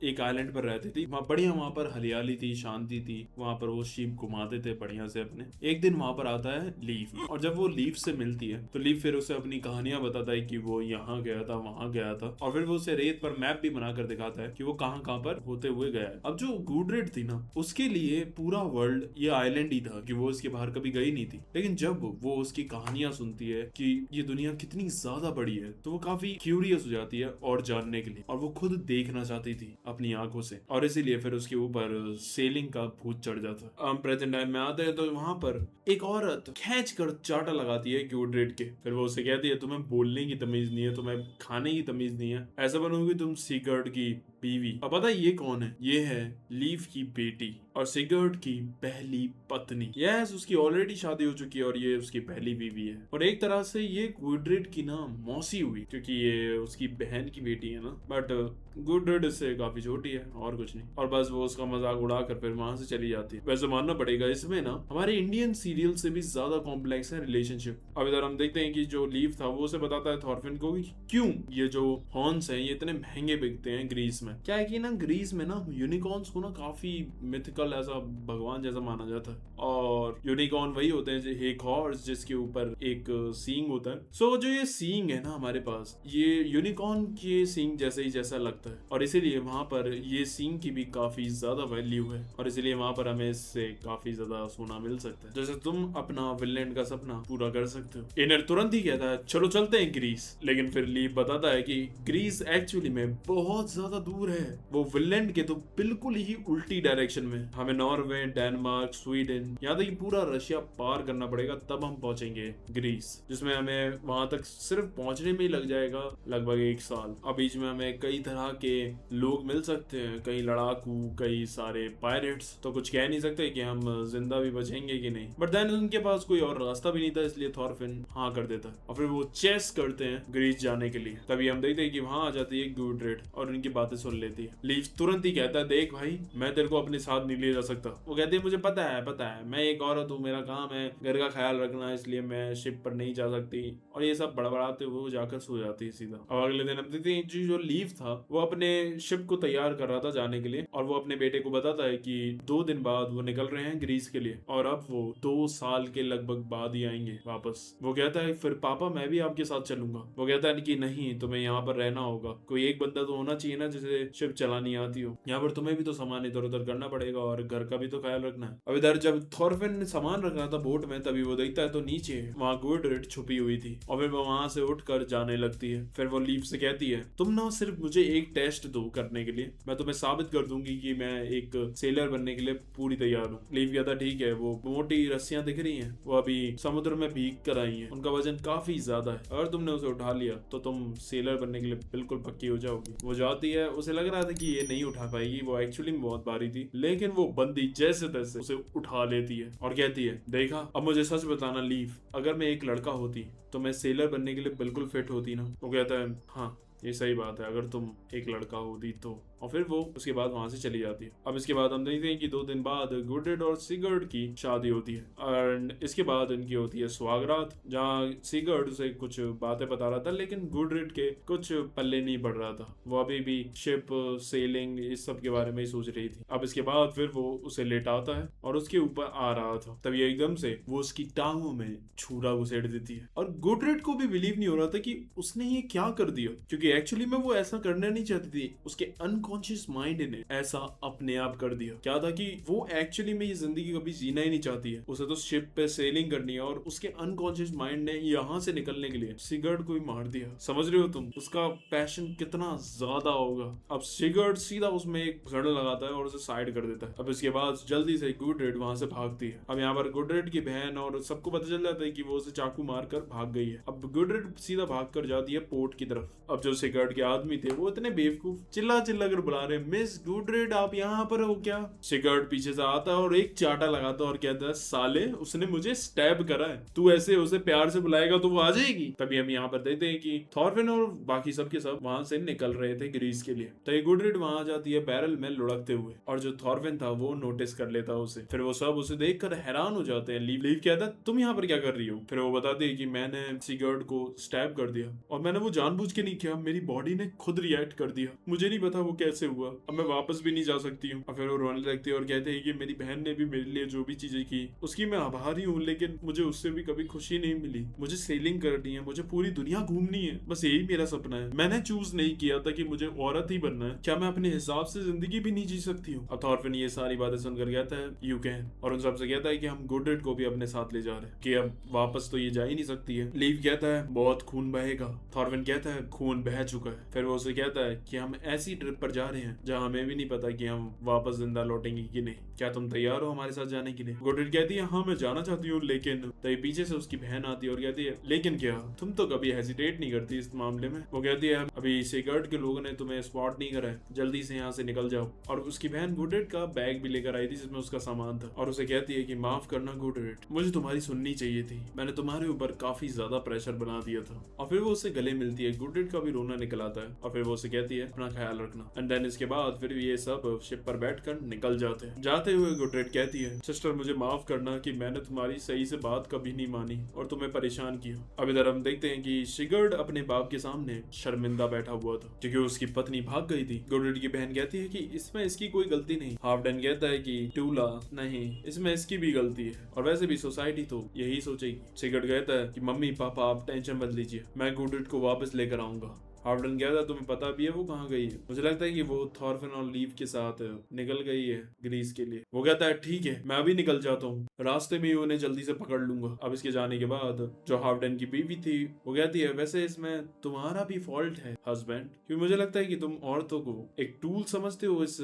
एक आइलैंड पर रहती थी। वहाँ बढ़िया, वहाँ पर हरियाली थी, शांति थी, वहाँ पर वो शीप घुमाते थे बढ़िया से अपने। एक दिन वहाँ पर आता है लीव और जब वो लीव से मिलती है तो लीव फिर उसे अपनी कहानियां बताता है कि वो यहाँ गया था, वहां गया था, और फिर वो उसे रेत पर मैप भी बनाकर दिखाता है कि वो कहाँ कहाँ पर होते हुए गया है। अब जो गूडरेड थी ना, उसके लिए पूरा वर्ल्ड ये आइलैंड ही था कि वो इसके बाहर कभी गई नहीं थी। लेकिन जब वो उसकी कहानियां सुनती है कि ये दुनिया कितनी ज्यादा बड़ी है तो वो काफी क्यूरियस हो जाती है और जानने के लिए, और वो खुद देखना चाहती थी अपनी आंखों से, और इसीलिए फिर उसके ऊपर सेलिंग का भूत चढ़ जाता है। प्रेजेंट टाइम में आते हैं तो वहां पर एक औरत खींच कर चाटा लगाती है गूडरेड के। फिर वो उसे कहती है तुम्हें बोलने की तमीज नहीं है, तुम्हें खाने की तमीज नहीं है, ऐसा बनोगी तुम सिगर्ड की बीवी। अब पता है ये कौन है? ये है लीव की बेटी और सिगर्ड की पहली पत्नी। यस, उसकी ऑलरेडी शादी हो चुकी है और ये उसकी पहली बीवी है। और एक तरह से ये गूडरेड की ना मौसी हुई क्योंकि ये उसकी बहन की बेटी है ना। बट गूडरेड इससे काफी छोटी है और कुछ नहीं। और बस वो उसका मजाक उड़ाकर फिर वहां से चली जाती है। वैसे मानना पड़ेगा इसमें ना हमारे इंडियन सीरियल से भी ज्यादा कॉम्प्लेक्स है रिलेशनशिप। अब इधर हम देखते हैं कि जो लीव था वो उसे बताता है थॉरफिन को कि क्यों ये जो हॉर्न्स हैं ये इतने महंगे बिकते हैं ग्रीस में। क्या है कि ना ग्रीस में ना यूनिकॉर्न्स को ना काफी मिथिकल, ऐसा भगवान जैसा माना जाता है। और यूनिकॉर्न वही होते हैं एक हॉर्स जिसके ऊपर एक सींग होता है। सो जो ये सींग है ना हमारे पास, ये यूनिकॉर्न के सींग जैसे ही जैसा लगता है और इसीलिए वहां पर ये सींग की भी काफी ज्यादा वैल्यू है और इसीलिए वहां पर हमें इससे काफी ज्यादा सोना मिल सकता है, जैसे तुम अपना विनलैंड का सपना पूरा कर सकते हो। इनर तुरंत ही कहता है चलो चलते हैं ग्रीस, लेकिन फिर लीव बताता है कि ग्रीस एक्चुअली में बहुत ज्यादा दूर है, वो विनलैंड के तो बिल्कुल ही उल्टी डायरेक्शन में। हमें नॉर्वे, डेनमार्क, स्वीडन, यहाँ तक पूरा रशिया पार करना पड़ेगा तब हम पहुंचेंगे ग्रीस, जिसमें हमें वहां तक सिर्फ पहुंचने में ही लग जाएगा लगभग 1 साल। अब बीच में हमें कई तरह के लोग मिल सकते हैं, कई लड़ाकू, कई सारे पायरेट्स, तो कुछ कह नहीं सकते कि हम जिंदा भी बचेंगे कि नहीं। बट देन उनके पास कोई और रास्ता भी नहीं था, इसलिए थॉरफिन हाँ कर देता है और फिर वो चेस करते हैं ग्रीस जाने के लिए। तभी हम देखते हैं कि वहां आ जाती है गूडरेड और उनकी बातें सुन लेती है। लीव तुरंत ही कहता है देख भाई, मैं तेरे को अपने साथ नहीं ले जा सकता। वो कहती है मुझे पता है मैं एक औरत हूँ, मेरा काम है घर का ख्याल रखना, इसलिए मैं शिप पर नहीं जा सकती। और ये सब बड़बड़ाते हुए वो जाकर सो जाती है सीधा। और अगले दिन हम देखते हैं जो लीव था वो अपने शिप को तैयार कर रहा था जाने के लिए और वो अपने बेटे को बताता है कि 2 दिन बाद वो निकल रहे हैं ग्रीस के लिए और अब वो 2 साल के लगभग बाद ही आएंगे वापस। वो कहता है फिर पापा मैं भी आपके साथ चलूंगा। वो कहता है कि नहीं, तुम्हें यहाँ पर रहना होगा, कोई एक बंदा तो होना चाहिए ना जिसे शिप चलानी आती हो, यहाँ पर तुम्हें भी तो सामान इधर उधर करना पड़ेगा और घर का भी तो ख्याल रखना है। अब इधर जब थॉरफिन ने सामान रखना था बोट में, तभी वो देखता है तो नीचे वहाँ गूडरेड छुपी हुई थी और फिर वो वहां से उठकर जाने लगती है। फिर वो लीव से कहती है तुम ना सिर्फ मुझे एक टेस्ट दो करने के लिए, मैं तुम्हें साबित कर दूंगी कि मैं एक सेलर बनने के लिए पूरी तैयार हूँ। लीव कहता ठीक है। वो मोटी रस्सियां दिख रही हैं, वो अभी समुद्र में भीग कर आई हैं, उनका वजन काफी ज्यादा है, अगर तुमने उसे उठा लिया तो तुम सेलर बनने के लिए बिल्कुल पक्की हो जाओगी। वो जाती है, उसे लग रहा था कि ये नहीं उठा पाएगी, वो एक्चुअली में बहुत भारी थी, लेकिन वो बंदी जैसे तैसे उसे उठा लेती है और कहती है देखा, अब मुझे सच बताना लीव, अगर मैं एक लड़का होती तो मैं सेलर बनने के लिए बिल्कुल फिट होती ना। वो कहता है हाँ ये सही बात है, अगर तुम एक लड़का होती तो और फिर वो उसके बाद वहां से चली जाती है। अब इसके बाद हम देखते हैं कि 2 दिन बाद गुडरिड और सिगर्ड की शादी होती है और इसके बाद इनकी होती है सुहागरात, जहाँ सिगर्ड उसे कुछ बातें बता रहा था लेकिन गुडरिड के कुछ पल्ले नहीं पड़ रहा था। वो अभी भी शिप सेलिंग इस सब के बारे में ही सोच रही थी। अब इसके बाद फिर वो उसे लेटाता है और उसके ऊपर आ रहा था, तभी एकदम से वो उसकी टांगों में छुरा घुसेड़ देती है और गुडरिड को भी बिलीव नहीं हो रहा था कि उसने ये क्या कर दिया, क्योंकि एक्चुअली में वो ऐसा करना नहीं चाहती थी। उसके अनकॉन्शियस माइंड ने ऐसा अपने आप कर दिया। क्या था कि वो एक्चुअली में ये जिंदगी कभी जीना ही नहीं चाहती है, उसे तो शिप पे सेलिंग करनी है और उसके अनकॉन्शियस माइंड ने यहाँ से निकलने के लिए सिगर्ड को ही मार दिया। समझ रहे हो तुम उसका पैशन कितना ज्यादा होगा। अब सिगर्ड सीधा उसमें एक गड़ लगाता है और उसे साइड कर देता है। अब इसके बाद जल्दी से गुडरिड वहां से भागती है। अब यहाँ पर गुडरिड की बहन और सबको पता चल जाता है कि वो उसे चाकू मारकर भाग गई है। अब गुडरिड सीधा भागकर जाती है पोर्ट की तरफ। अब जो सिगर्ड के आदमी थे वो इतने बेवकूफ चिल्ला चिल्ला कर बुला रहे, मिस गुडरिड आप यहाँ पर हो क्या? सिगर्ड पीछे से आता है और एक चाटा लगाता है और कहता है, साले उसने मुझे स्टैब करा है, तू ऐसे उसे प्यार से बुलाएगा तो वो आ जाएगी। तभी हम यहाँ पर देखते हैं कि थॉरफिन और बाकी सब के सब वहां से निकल रहे थे ग्रीस के लिए। तो गुडरिड वहां आ जाती है बैरल में लुढ़कते हुए और जो थॉरफिन था वो नोटिस कर लेता है उसे। फिर वो सब उसे देखकर हैरान हो जाते हैं। लीव कहता है, तुम यहाँ पर क्या कर रही हो? फिर वो बताती है कि मैंने सिगर्ड को स्टैब कर दिया और मैंने वो जानबूझ के नहीं किया, मेरी बॉडी ने खुद रिएक्ट कर दिया, मुझे नहीं पता वो कैसे हुआ, अब मैं वापस भी नहीं जा सकती हूँ। और फिर वो रोने लगती है और कहते हैं कि मेरी बहन ने भी मेरे लिए जो भी चीजें की उसकी मैं आभारी हूँ, लेकिन मुझे उससे भी कभी खुशी नहीं मिली। मुझे सेलिंग करनी है, मुझे पूरी दुनिया घूमनी है, बस यही मेरा सपना है। मैंने चूज नहीं किया था कि मुझे औरत ही बनना है, क्या मैं अपने हिसाब से जिंदगी भी नहीं जी सकती हूँ? अब थॉरफिन ये सारी बातें सुनकर कहता है, यू कैन, और उन सबसे कहता है कि हम गुडरिड को भी अपने साथ ले जा रहे हैं, कि अब वापस तो ये जा ही नहीं सकती है। लीव कहता है, बहुत खून बहेगा। थॉरफिन कहता है, खून बह चुका है। फिर वो उसे कहता है कि हम ऐसी ट्रिप पर जा रहे हैं जहाँ हमें भी नहीं पता कि हम वापस जिंदा लौटेंगे कि नहीं, क्या तुम तैयार हो हमारे साथ जाने के लिए? गुडरिड कहती है, हाँ मैं जाना चाहती हूँ, लेकिन तो पीछे से उसकी बहन आती है और कहती है, लेकिन क्या तुम तो कभी हेजिटेट नहीं करती इस मामले में? वो कहती है, अभी सिगर्ड के लोगों ने तुम्हें स्पॉट नहीं करा है, जल्दी से यहाँ से निकल जाओ। और उसकी बहन गुडरिड का बैग भी लेकर आई थी जिसमें उसका सामान था और उसे कहती है कि माफ करना गुडरिड, मुझे तुम्हारी सुननी चाहिए थी, मैंने तुम्हारे ऊपर काफी ज्यादा प्रेशर बना दिया था। और फिर वो उसे गले मिलती है। गुडरिड का भी रोना निकल आता है और फिर वो उसे कहती है, अपना ख्याल रखना। एंड देन इसके बाद फिर ये सब शिप पर बैठकर निकल जाते हैं। जाते हुए गुडरिड कहती है, सिस्टर मुझे माफ करना कि मैंने तुम्हारी सही से बात कभी नहीं मानी और तुम्हें परेशान किया। अब इधर हम देखते हैं कि सिगर्ड अपने बाप के सामने शर्मिंदा बैठा हुआ था क्योंकि उसकी पत्नी भाग गई थी। गुडरिड की बहन कहती है कि इसमें इसकी कोई गलती नहीं। हाफडन कहता है कि टूला नहीं, इसमें इसकी भी गलती है और वैसे भी सोसाइटी तो यही सोचेगी। सिगर्ड कहता है कि मम्मी पापा आप टेंशन मत लीजिए, मैं गुडरिड को वापस लेकर आऊंगा। हाफडन कहता है, तुम्हें पता भी है वो कहाँ गई है? मुझे लगता है कि वो थॉरफिन और लीव के साथ निकल गई है ग्रीस के लिए। वो कहता है, ठीक है मैं अभी निकल जाता हूँ, रास्ते में ही उन्हें जल्दी से पकड़ लूंगा। अब इसके जाने के बाद जो हाफडन की बीवी थी वो कहती है, वैसे इसमें तुम्हारा भी फॉल्ट है हस्बैंड, क्योंकि मुझे लगता है कि तुम औरतों को एक टूल समझते हो इस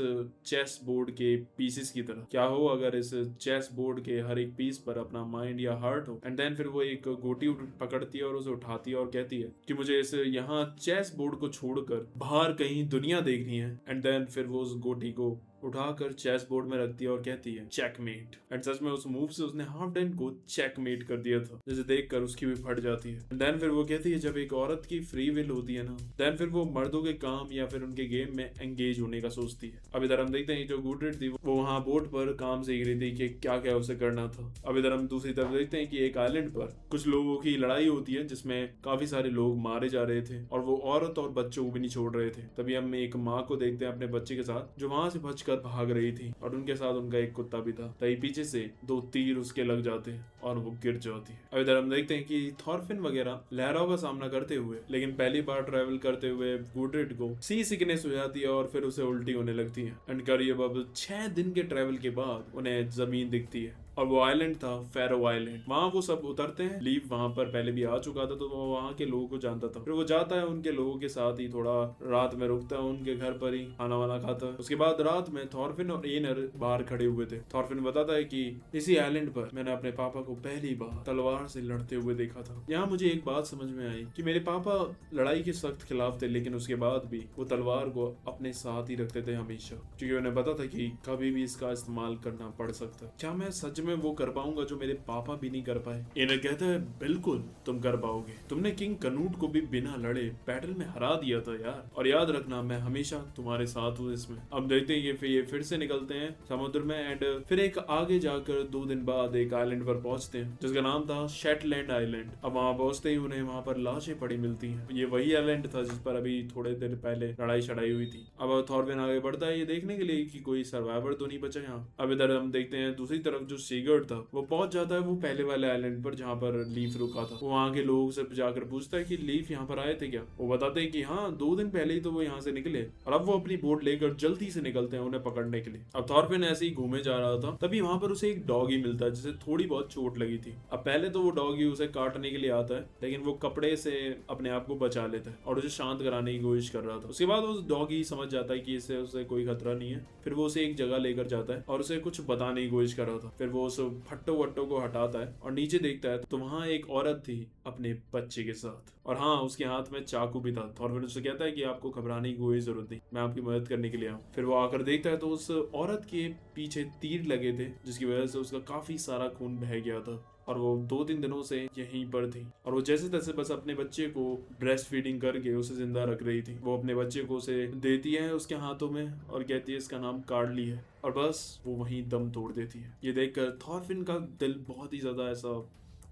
चेस बोर्ड के पीसेस की तरह। क्या हो अगर इस चेस बोर्ड के हर एक पीस पर अपना माइंड या हार्ट हो? एंड देन फिर वो एक गोटी पकड़ती है और उसे उठाती है और कहती है कि मुझे इस यहाँ चेस बोर्ड को छोड़कर बाहर कहीं दुनिया देखनी है। एंड देन फिर वो उस गोटी को उठाकर चेस बोर्ड में रखती है और कहती है, चेकमेट। एंड सच में उस मूव से उसने हाफडन को चेकमेट कर दिया था, जिसे देखकर उसकी भी फट जाती है। एंड देन फिर वो कहती है, जब एक औरत की फ्री विल होती है ना, देन फिर वो मर्दों के काम या फिर उनके गेम में एंगेज होने का सोचती है। अब इधर हम देखते हैं जो गुडरिड थी वो वहाँ बोट पर काम सीख रही थी कि क्या क्या उसे करना था। अब इधर हम दूसरी तरफ देखते हैं कि एक आइलैंड पर कुछ लोगों की लड़ाई होती है जिसमें काफी सारे लोग मारे जा रहे थे और वो औरत और बच्चों को भी नहीं छोड़ रहे थे। तभी हम एक माँ को देखते हैं अपने बच्चे के साथ जो वहां से बचकर भाग रही थी और उनके साथ उनका एक कुत्ता भी था। तभी पीछे से 2 तीर उसके लग जाते हैं और वो गिर जाती है। अब इधर हम देखते हैं कि थॉरफिन वगैरह लहरों का सामना करते हुए, लेकिन पहली बार ट्रैवल करते हुए गुडरिड को सी सिकनेस हो जाती है और फिर उसे उल्टी होने लगती है। एंड करीब अब 6 दिन के ट्रैवल के बाद उन्हें जमीन दिखती है और वो आइलैंड था फेरो आइलैंड। वहाँ वो सब उतरते हैं। लीव वहाँ पर पहले भी आ चुका था तो वो वहाँ के लोगों को जानता था। फिर वो जाता है उनके लोगों के साथ ही, थोड़ा रात में रुकता है उनके घर पर ही, खाना वाना खाता है। उसके बाद रात में थॉरफिन और एनर बाहर खड़े हुए थे। थॉरफिन बताता है कि इसी आइलैंड पर मैंने अपने पापा को पहली बार तलवार से लड़ते हुए देखा था। यहाँ मुझे एक बात समझ में आई कि मेरे पापा लड़ाई के सख्त खिलाफ थे, लेकिन उसके बाद भी वो तलवार को अपने साथ ही रखते थे हमेशा, क्योंकि उन्हें पता था कि कभी भी इसका इस्तेमाल करना पड़ सकता है। क्या मैं सच में वो कर पाऊंगा जो मेरे पापा भी नहीं कर पाए। एनर कहता है बिल्कुल तुम कर पाओगे, तुमने किंग कनूट को भी बिना लड़े बैटल में हरा दिया था यार, और याद रखना मैं हमेशा तुम्हारे साथ हूँ इसमें। अब देखते हैं ये फिर से निकलते हैं समुद्र में एंड फिर एक आगे जाकर 2 दिन बाद एक आइलैंड पर पहुंचते हैं जिसका नाम था शेटलैंड आइलैंड। अब वहां पहुंचते ही उन्हें वहां पर लाशें पड़ी मिलती हैं। ये वही आइलैंड था जिस पर अभी थोड़े देर पहले लड़ाई शड़ाई हुई थी। अब थॉरविन आगे बढ़ता है ये देखने के लिए कि कोई सर्वाइवर तो नहीं बचा यहाँ। अब इधर हम देखते हैं दूसरी तरफ जो सीगर्ड था वो पहुंच जाता है वो पहले वाले आइलैंड पर जहाँ पर लीफ रुका था। वो वहाँ के लोगों से जाकर पूछता है कि लीफ यहाँ पर आए थे क्या। वो बताते हैं कि हाँ 2 दिन पहले ही तो वो यहाँ से निकले, और अब वो अपनी बोट लेकर जल्दी से निकलते हैं उन्हें पकड़ने के लिए। अब थॉरफिन ऐसे ही घूमे जा रहा था तभी वहां पर उसे एक डॉगी मिलता है जिसे थोड़ी बहुत चोट लगी थी। अब पहले तो वो डॉगी उसे काटने के लिए आता है लेकिन वो कपड़े से अपने आप को बचा लेता है और उसे शांत कराने की कोशिश कर रहा था। उसके बाद वो डॉगी समझ जाता है कि इससे उसे कोई खतरा नहीं है। फिर वो उसे एक जगह लेकर जाता है और उसे कुछ बताने की कोशिश कर रहा था। फिर वो उस फट्टो वट्टो को हटाता है और नीचे देखता है तो वहां एक औरत थी अपने बच्चे के साथ, और हाँ उसके हाथ में चाकू भी था। थॉरविन उससे कहता है कि आपको घबराने की कोई जरूरत नहीं, मैं आपकी मदद करने के लिए आऊँ। फिर वो आकर देखता है तो उस औरत के पीछे तीर लगे थे जिसकी वजह से उसका काफी सारा खून बह गया था, और वो 2-3 दिनों से यहीं पर थी। और वो जैसे तैसे बस अपने बच्चे को ब्रेस्ट फीडिंग करके उसे जिंदा रख रही थी। वो अपने बच्चे को उसे देती है उसके हाथों में और कहती है इसका नाम कार्डली है, और बस वो वहीं दम तोड़ देती है। ये देखकर थॉरफिन का दिल बहुत ही ज्यादा ऐसा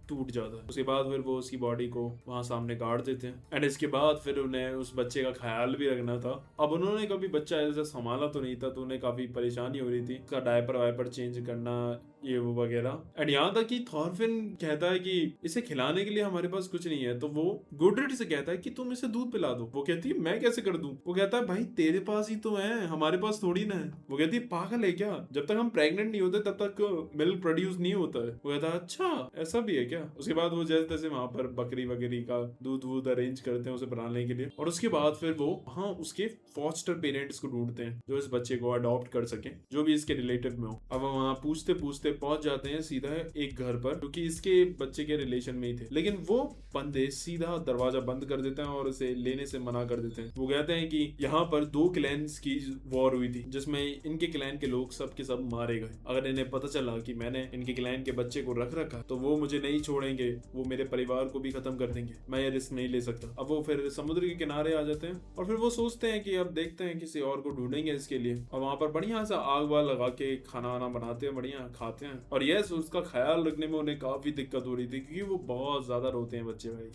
टूट जाता है। उसके बाद फिर वो उसकी बॉडी को वहां सामने गाड़ देते हैं एंड इसके बाद फिर उन्हें उस बच्चे का ख्याल भी रखना था। अब उन्होंने कभी बच्चा ऐसा संभाला तो नहीं था तो उन्हें काफी परेशानी हो रही थी, उसका डायपर वाइपर चेंज करना ये वो वगैरह। एंड यहाँ तक कि थॉरफिन कहता है कि इसे खिलाने के लिए हमारे पास कुछ नहीं है, तो वो गुडरिड से कहता है कि तुम इसे दूध पिला दो। वो कहती है मैं कैसे कर दूं। वो कहता है भाई तेरे पास ही तो है, हमारे पास थोड़ी ना है। वो कहती है पागल है क्या, जब तक हम प्रेग्नेंट नहीं होते तब तक मिल्क प्रोड्यूस नहीं होता है। वो कहता है अच्छा ऐसा भी है क्या। उसके बाद वो जैसे तैसे वहां पर बकरी वगैरह का दूध वूध अरेंज करते हैं उसे बनाने के लिए, और उसके बाद फिर वो हाँ उसके फॉस्टर पेरेंट्स को ढूंढते हैं जो इस बच्चे को अडॉप्ट कर सके, जो भी इसके रिलेटिव में हो। अब वहां पूछते पूछते पहुंच जाते हैं सीधा एक घर पर क्योंकि इसके बच्चे के रिलेशन में ही थे, लेकिन वो बंदे सीधा दरवाजा बंद कर देते हैं और इसे लेने से मना कर देते हैं। वो कहते हैं कि यहाँ पर 2 क्लैन्स की वॉर हुई थी जिसमें इनके क्लैन के लोग सब के सब मारे गए। अगर इन्हें पता चला कि मैंने इनके क्लैन के बच्चे को रख रखा तो वो मुझे नहीं छोड़ेंगे, वो मेरे परिवार को भी खत्म कर देंगे, मैं ये रिस्क नहीं ले सकता। अब वो फिर समुद्र के किनारे आ जाते हैं और फिर वो सोचते हैं कि अब देखते हैं किसी और को ढूंढेंगे इसके लिए, और वहां पर बढ़िया सा आग वाग लगा के खाना वाना बनाते हैं, बढ़िया खाते हैं। और यस उसका ख्याल रखने में उन्हें काफी दिक्कत हो रही थी क्योंकि वो बहुत ज्यादा रोते हैं बच्चे, भाई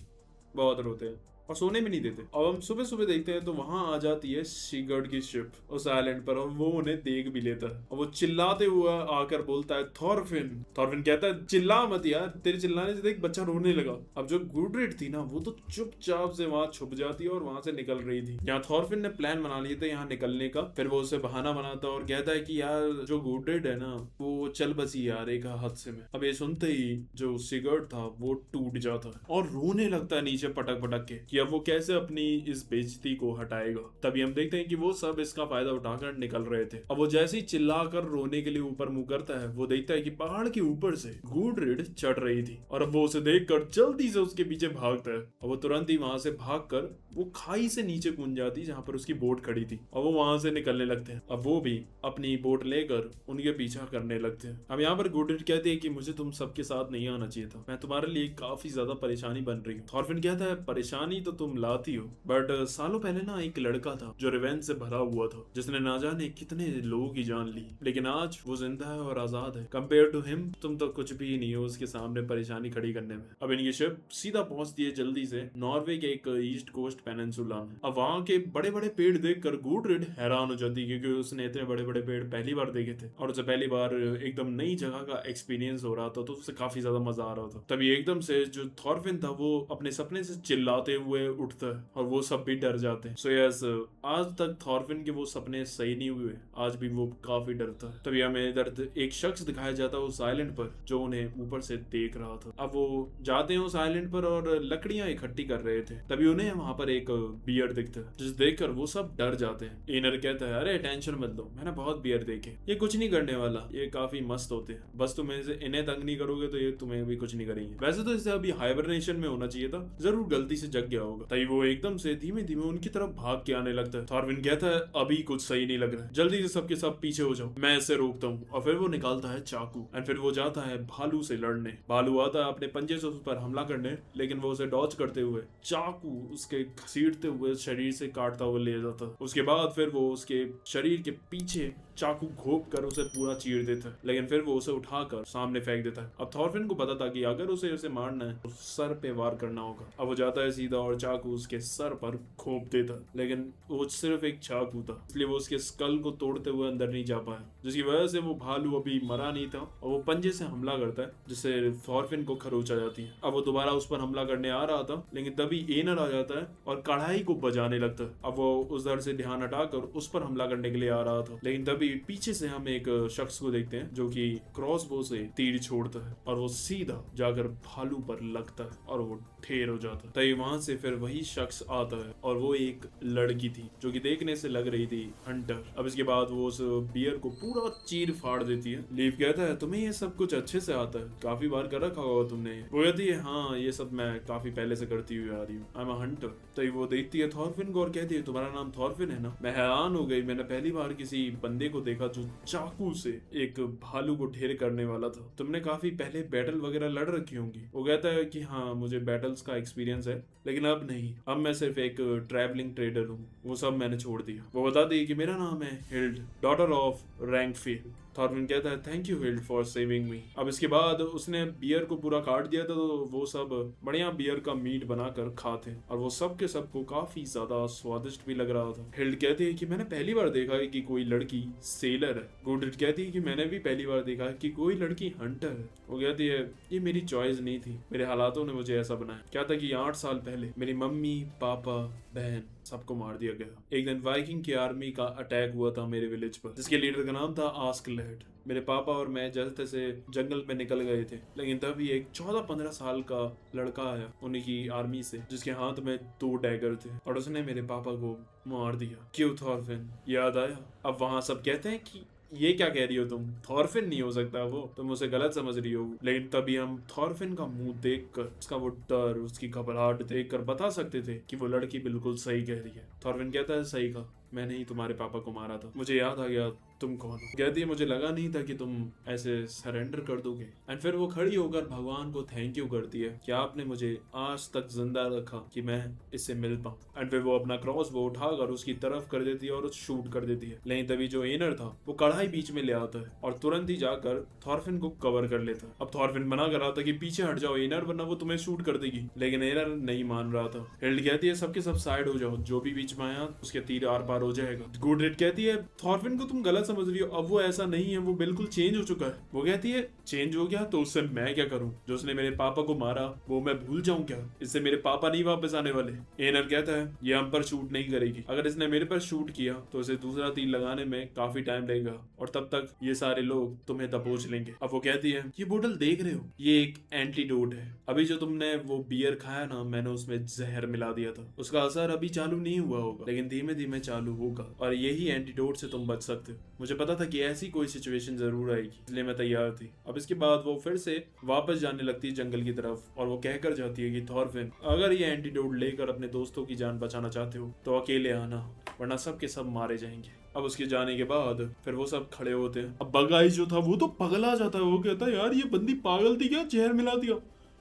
बहुत रोते हैं और सोने भी नहीं देते। अब हम सुबह सुबह देखते हैं तो वहां आ जाती है सीगर्ड की शिप उस आइलैंड पर, और वो उन्हें देख भी लेता है और वो चिल्लाते हुआ आकर बोलता है थॉरफिन। थॉरफिन कहता है चिल्ला मत यार, तेरे चिल्लाने से देख बच्चा रोने लगा। अब जो गुडरिड थी ना वो तो चुपचाप से वहां छुप जाती है और वहां से निकल रही थी। यहाँ थॉरफिन ने प्लान बना लिया था यहाँ निकलने का। फिर वो उसे बहाना बनाता और कहता है कि यार जो गुडरिड है ना वो चल बसी यार एक हादसे में। अब ये सुनते ही जो सिगर्ड था वो टूट जाता है और रोने लगता है नीचे पटक पटक के अब वो कैसे अपनी इस बेइज्जती को हटाएगा। तभी हम देखते हैं कि वो सब इसका फायदा उठाकर निकल रहे थे। अब वो जैसे ही चिल्लाकर रोने के लिए ऊपर मुंह करता है वो देखता है कि पहाड़ के ऊपर से गुडरिड चढ़ रही थी, और अब वो उसे देखकर जल्दी से उसके पीछे भागता है और वो तुरंत ही वहां से भागकर वो खाई से नीचे कूद जाती जहां पर उसकी बोट खड़ी थी, और वो वहां से निकलने लगते हैं। अब वो भी अपनी बोट लेकर उनके पीछा करने लगते हैं। अब यहाँ पर गुडरिड कहती है कि मुझे तुम सबके साथ नहीं आना चाहिए था, मैं तुम्हारे लिए काफी ज्यादा परेशानी बन रही हूँ। थॉरफिन कहता है परेशानी तो तुम लाती हो, बट सालों पहले ना एक लड़का था जो रिवेंज से भरा हुआ था जिसने ना जाने कितने लोगों की जान ली, लेकिन आज वो जिंदा है और आजाद है। कंपेयर टू हिम तुम तो कुछ भी नहीं हो उसके सामने परेशानी खड़ी करने में। अब इनकी शिप सीधा पहुंचती है जल्दी से नॉर्वे के एक ईस्ट कोस्ट पेनिनसुला में। अब वहां के बड़े बड़े पेड़ देखकर गुडरिड हैरान हो जाती है क्योंकि उसने इतने बड़े बड़े पेड़ पहली बार देखे थे और उसे पहली बार एकदम नई जगह का एक्सपीरियंस हो रहा था, तो उसे काफी ज्यादा मजा आ रहा था। तभी एकदम से जो थॉरफिन था वो अपने सपने से चिल्लाते हुए उठता है और वो सब भी डर जाते हैं। सो यस आज तक थॉरफिन के वो सपने सही नहीं हुए, आज भी वो काफी डरता है। तभी हमें इधर एक शख्स दिखाया जाता है उस आइलैंड पर जो उन्हें ऊपर से देख रहा था। अब वो जाते हैं उस आइलैंड पर और लकड़ियां इकट्ठी कर रहे थे, तभी उन्हें वहां पर एक बियर दिखता है जिसे देखकर वो सब डर जाते हैं। एनर कहता है अरे टेंशन मत लो, मैंने बहुत बियर देखे, ये कुछ नहीं करने वाला, ये काफी मस्त होते हैं, बस तुम इन्हें तंग नहीं करोगे तो ये तुम्हें भी कुछ नहीं करेंगे। वैसे तो इसे अभी हाइबरनेशन में होना चाहिए था, जरूर गलती से जग गया गया होगा। तभी वो एकदम से धीमे धीमे उनकी तरफ भाग के आने लगता है। थॉरफिन कहता है अभी कुछ सही नहीं लग रहा है, जल्दी से सबके सब पीछे हो जाओ, मैं इसे रोकता हूँ। और फिर वो निकालता है चाकू एंड फिर वो जाता है भालू से लड़ने। भालू आता है अपने पंजे से उस पर हमला करने, लेकिन वो उसे डॉज करते हुए चाकू उसके घसीटते हुए शरीर से काटता हुआ ले जाता है। उसके बाद फिर वो उसके शरीर के पीछे चाकू घोंप कर उसे पूरा चीर देता है, लेकिन फिर वो उसे उठाकर सामने फेंक देता है। अब थॉरफिन को पता था कि अगर उसे मारना है तो सर पे वार करना होगा। अब वो जाता है सीधा और चाकू उसके सर पर घोंप देता है, लेकिन वो सिर्फ एक चाकू था, इसलिए वो उसके स्कल को तोड़ते हुए अंदर नहीं जा पाया, जिसकी वजह से वो भालू अभी मरा नहीं था और वो पंजे से हमला करता है, जिससे थॉरफिन को खरोच आ जाती है। अब वो दोबारा उस पर हमला करने आ रहा था, लेकिन तभी एनर आ जाता है और कढ़ाई को बजाने लगता है। अब वो उधर से ध्यान हटाकर उस पर हमला करने के लिए आ रहा था, लेकिन तभी पीछे से हम एक शख्स को देखते हैं जो कि क्रॉसबो से तीर छोड़ता है और वो सीधा जाकर भालू पर लगता है और वो ढेर हो जाता है। तभी वहां से फिर वही शख्स आता है और वो एक लड़की थी जो कि देखने से लग रही थी हंटर। अब इसके बाद वो उस बियर को पूरा चीर फाड़ देती है। लीव कहता है तुम्हें ये सब कुछ अच्छे से आता है, काफी बार कर रखा होगा तुमने। वो कहती है हाँ ये सब मैं काफी पहले से करती हुई आ रही हूँ, आई एम अ हंटर। तभी वो देखती है थॉरफिन को और कहती है तुम्हारा नाम थॉरफिन है ना। मैं हैरान हो गई, मैंने पहली बार किसी बंदे को देखा जो चाकू से एक भालू को ढेर करने वाला था। तुमने काफी पहले बैटल वगैरह लड़ रखी होंगी। वो कहता है कि हाँ मुझे बैटल्स का एक्सपीरियंस है, लेकिन अब नहीं, अब मैं सिर्फ एक ट्रैवलिंग ट्रेडर हूँ, वो सब मैंने छोड़ दिया। वो बताती है कि मेरा नाम है हिल्ड, डॉटर ऑफ रैंकफील्ड। थॉरफिन कहता है thank you healed for saving मी। अब इसके बाद उसने बियर को पूरा काट दिया था, तो वो सब बढ़िया बियर का मीट बनाकर खाते और वो सब के सबको काफी ज्यादा स्वादिष्ट भी लग रहा था। हिल्ड कहती है कि मैंने पहली बार देखा है कि कोई लड़की सेलर है। गुडरिट कहती है कि मैंने भी पहली बार देखा है कि कोई लड़की हंटर है। वो कहती है ये मेरी चॉइस नहीं थी, मेरे हालातों ने मुझे ऐसा बनाया। क्या था कि 8 साल पहले मेरी मम्मी पापा बहन सबको मार दिया गया। एक दिन वाइकिंग की आर्मी का अटैक हुआ था मेरे विलेज पर, जिसके लीडर का नाम था आस्कलेड। मेरे पापा और मैं जैसे तैसे जंगल में निकल गए थे, लेकिन तभी एक 14-15 साल का लड़का आया उन्हीं की आर्मी से, जिसके हाथ में 2 डैगर थे और उसने मेरे पापा को मार दिया। क्यों थॉरफिन, याद आया? अब वहां सब कहते हैं कि ये क्या कह रही हो तुम, थॉरफिन नहीं हो सकता वो, तुम उसे गलत समझ रही हो। लेकिन तभी हम थॉरफिन का मुंह देखकर, उसका वो डर, उसकी घबराहट देखकर बता सकते थे कि वो लड़की बिल्कुल सही कह रही है। थॉरफिन कहता है सही कहा, मैंने ही तुम्हारे पापा को मारा था, मुझे याद आ गया तुम कौन हो। कहती है मुझे लगा नहीं था कि तुम ऐसे सरेंडर कर दोगे। एंड फिर वो खड़ी होकर भगवान को थैंक यू करती है कि आपने मुझे आज तक जिंदा रखा कि मैं इससे मिल पाऊं। एंड फिर वो अपना क्रॉस बो उठाकर उसकी तरफ कर देती है और शूट कर देती है। लेकिन तभी जो एनर था वो कढ़ाई बीच में ले आता है और तुरंत ही जाकर थॉरफिन को कवर कर लेता है। अब थॉरफिन मना कर रहा था कि पीछे हट जाओ एनर, वरना वो तुम्हें शूट कर देगी, लेकिन एनर नहीं मान रहा था। हिल्ड कहती है सबके सब साइड हो जाओ, जो भी बीच में आया उसके तीर आर पार हो जाएगा। गुडरिट कहती है थॉरफिन को तुम गलत समझ रही हो, अब वो ऐसा नहीं है, वो बिल्कुल चेंज हो चुका है। वो कहती है चेंज हो गया तो उससे मैं क्या करूं, जो उसने मेरे पापा को मारा वो मैं भूल जाऊं क्या, इससे मेरे पापा नहीं वापस आने वाले। एनर कहता है ये हम पर शूट नहीं करेगी, अगर इसने मेरे पर शूट किया तो इसे दूसरा तीर लगाने में काफी टाइम लगेगा और तब तक ये सारे लोग तुम्हें दबोच लेंगे। अब वो कहती है ये बोतल देख रहे हो, ये एक एंटीडोट है, अभी जो तुमने वो बियर खाया ना, मैंने उसमें जहर मिला दिया था, उसका असर अभी चालू नहीं हुआ होगा, लेकिन धीमे धीमे चालू होगा और यही एंटीडोट से तुम बच सकते हो। मुझे पता था कि ऐसी कोई सिचुएशन जरूर आएगी, इसलिए मैं तैयार थी। अब इसके बाद वो फिर से वापस जाने लगती है जंगल की तरफ और वो कहकर जाती है कि थॉरफिन अगर ये एंटीडोट लेकर अपने दोस्तों की जान बचाना चाहते हो तो अकेले आना, वरना सब के सब मारे जाएंगे। अब उसके जाने के बाद फिर वो सब खड़े होते हैं। अब बगाई जो था वो तो पगला जाता है, वो कहता है यार ये बंदी पागल थी क्या, जहर मिला दिया,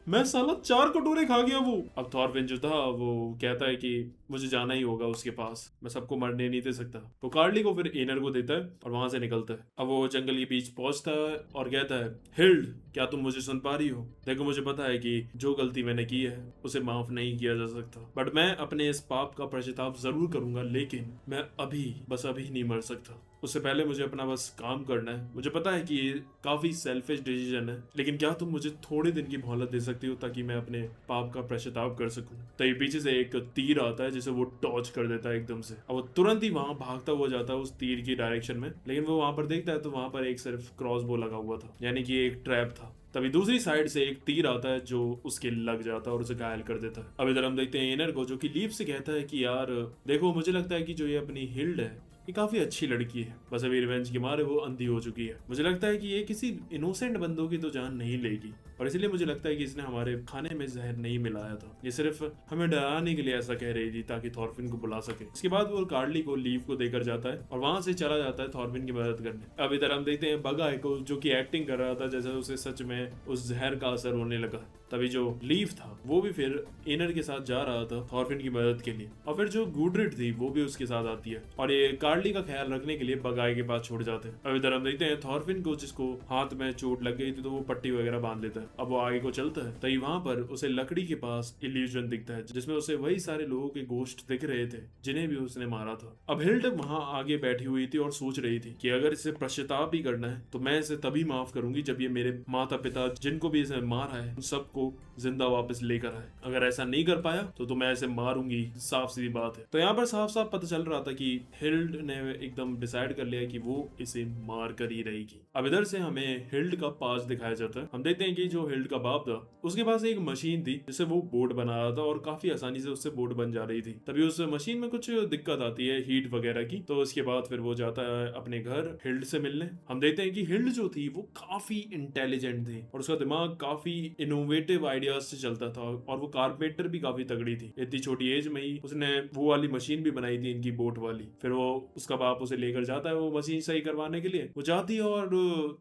मैं साला 4 कटोरे खा गया वो। अब थॉरफिन जो था वो कहता है कि मुझे जाना ही होगा उसके पास, मैं सबको मरने नहीं दे सकता। वो कार्ली को फिर एनर को देता है और वहां से निकलता है। अब वो जंगल के बीच पहुंचता है और कहता है हिल्ड क्या तुम मुझे सुन पा रही हो, देखो मुझे पता है कि जो गलती मैंने की है उसे माफ नहीं किया जा सकता, बट मैं अपने इस पाप का पश्चाताप जरूर करूंगा, लेकिन मैं अभी बस अभी नहीं मर सकता, उससे पहले मुझे अपना बस काम करना है। मुझे पता है कि ये काफी सेल्फिश डिसीजन है, लेकिन क्या तुम मुझे थोड़े दिन की मोहलत दे सकती हो ताकि मैं अपने पाप का पश्चाताप कर सकूं। तभी पीछे से एक तीर आता है जिसे वो टॉर्च कर देता है एकदम से। अब वो तुरंत ही वहां भागता हुआ जाता है उस तीर की डायरेक्शन में, लेकिन वो वहां पर देखता है तो वहां पर एक सिर्फ क्रॉसबो लगा हुआ था, यानी कि एक ट्रैप था। तभी दूसरी साइड से एक तीर आता है जो उसके लग जाता है और उसे घायल कर देता है। अब इधर हम देखते हैं एनर को जो कि लीव से कहता है कि यार देखो मुझे लगता है कि जो ये अपनी हिल्ड है ये काफी अच्छी लड़की है, बस अभी रिवेंज के मारे वो अंधी हो चुकी है, मुझे लगता है कि ये किसी इनोसेंट बंदों की तो जान नहीं लेगी, और इसलिए मुझे लगता है कि इसने हमारे खाने में जहर नहीं मिलाया था, ये सिर्फ हमें डराने के लिए ऐसा कह रही थी ताकि थॉरफिन को बुला सके। इसके बाद वो कार्ली को लीव को देकर जाता है और वहां से चला जाता है थॉरफिन की मदद करने। अब इधर हम देखते हैं बगाई को, जो कि एक्टिंग कर रहा था जैसे उसे सच में उस जहर का असर होने लगा। तभी जो लीव था वो भी फिर एनर के साथ जा रहा था थॉरफिन की मदद के लिए, और फिर जो गुडरिड थी वो भी उसके साथ आती है और ये कार्ली का ख्याल रखने के लिए बगाई के पास छोड़ जाते हैं। अब इधर हम देखते हैं थॉरफिन को, जिसको हाथ में चोट लग गई थी तो वो पट्टी वगैरह बांध लेता है। अब वो आगे को चलता है तभी वहां पर उसे लकड़ी के पास इल्यूजन दिखता है जिसमें उसे वही सारे लोगों के गोश्त दिख रहे थे जिन्हें भी उसने मारा था। अब हिल्ड वहां आगे बैठी हुई थी और सोच रही थी कि अगर इसे पश्चाताप ही करना है तो मैं इसे तभी माफ करूंगी जब ये मेरे माता पिता जिनको भी इसे मारा है उन सबको जिंदा वापस लेकर आए। अगर ऐसा नहीं कर पाया तो मैं इसे मारूंगी, साफ सीधी बात है। तो यहाँ पर साफ साफ पता चल रहा था कि हिल्ड ने एकदम डिसाइड कर लिया कि वो इसे मार कर ही रहेगी। अब इधर से हमें हिल्ड का पास दिखाया जाता है। हम देखते हैं कि जो हिल्ड का बाप था उसके पास एक मशीन थी जिससे वो बोट बना रहा था और काफी आसानी से उससे बोट बन जा रही थी। तभी उस मशीन में कुछ दिक्कत आती है हीट वगैरह की, तो उसके बाद फिर वो जाता है अपने घर हिल्ड से मिलने। हम देखते हैं कि हिल्ड जो थी वो काफी इंटेलिजेंट थी और उसका दिमाग काफी इनोवेटिव आइडियाज से चलता था और वो कारपेंटर भी काफी तगड़ी थी। इतनी छोटी एज में ही उसने वो वाली मशीन भी बनाई थी इनकी बोट वाली। फिर वो उसका बाप उसे लेकर जाता है वो मशीन सही करवाने के लिए। वो जाती है और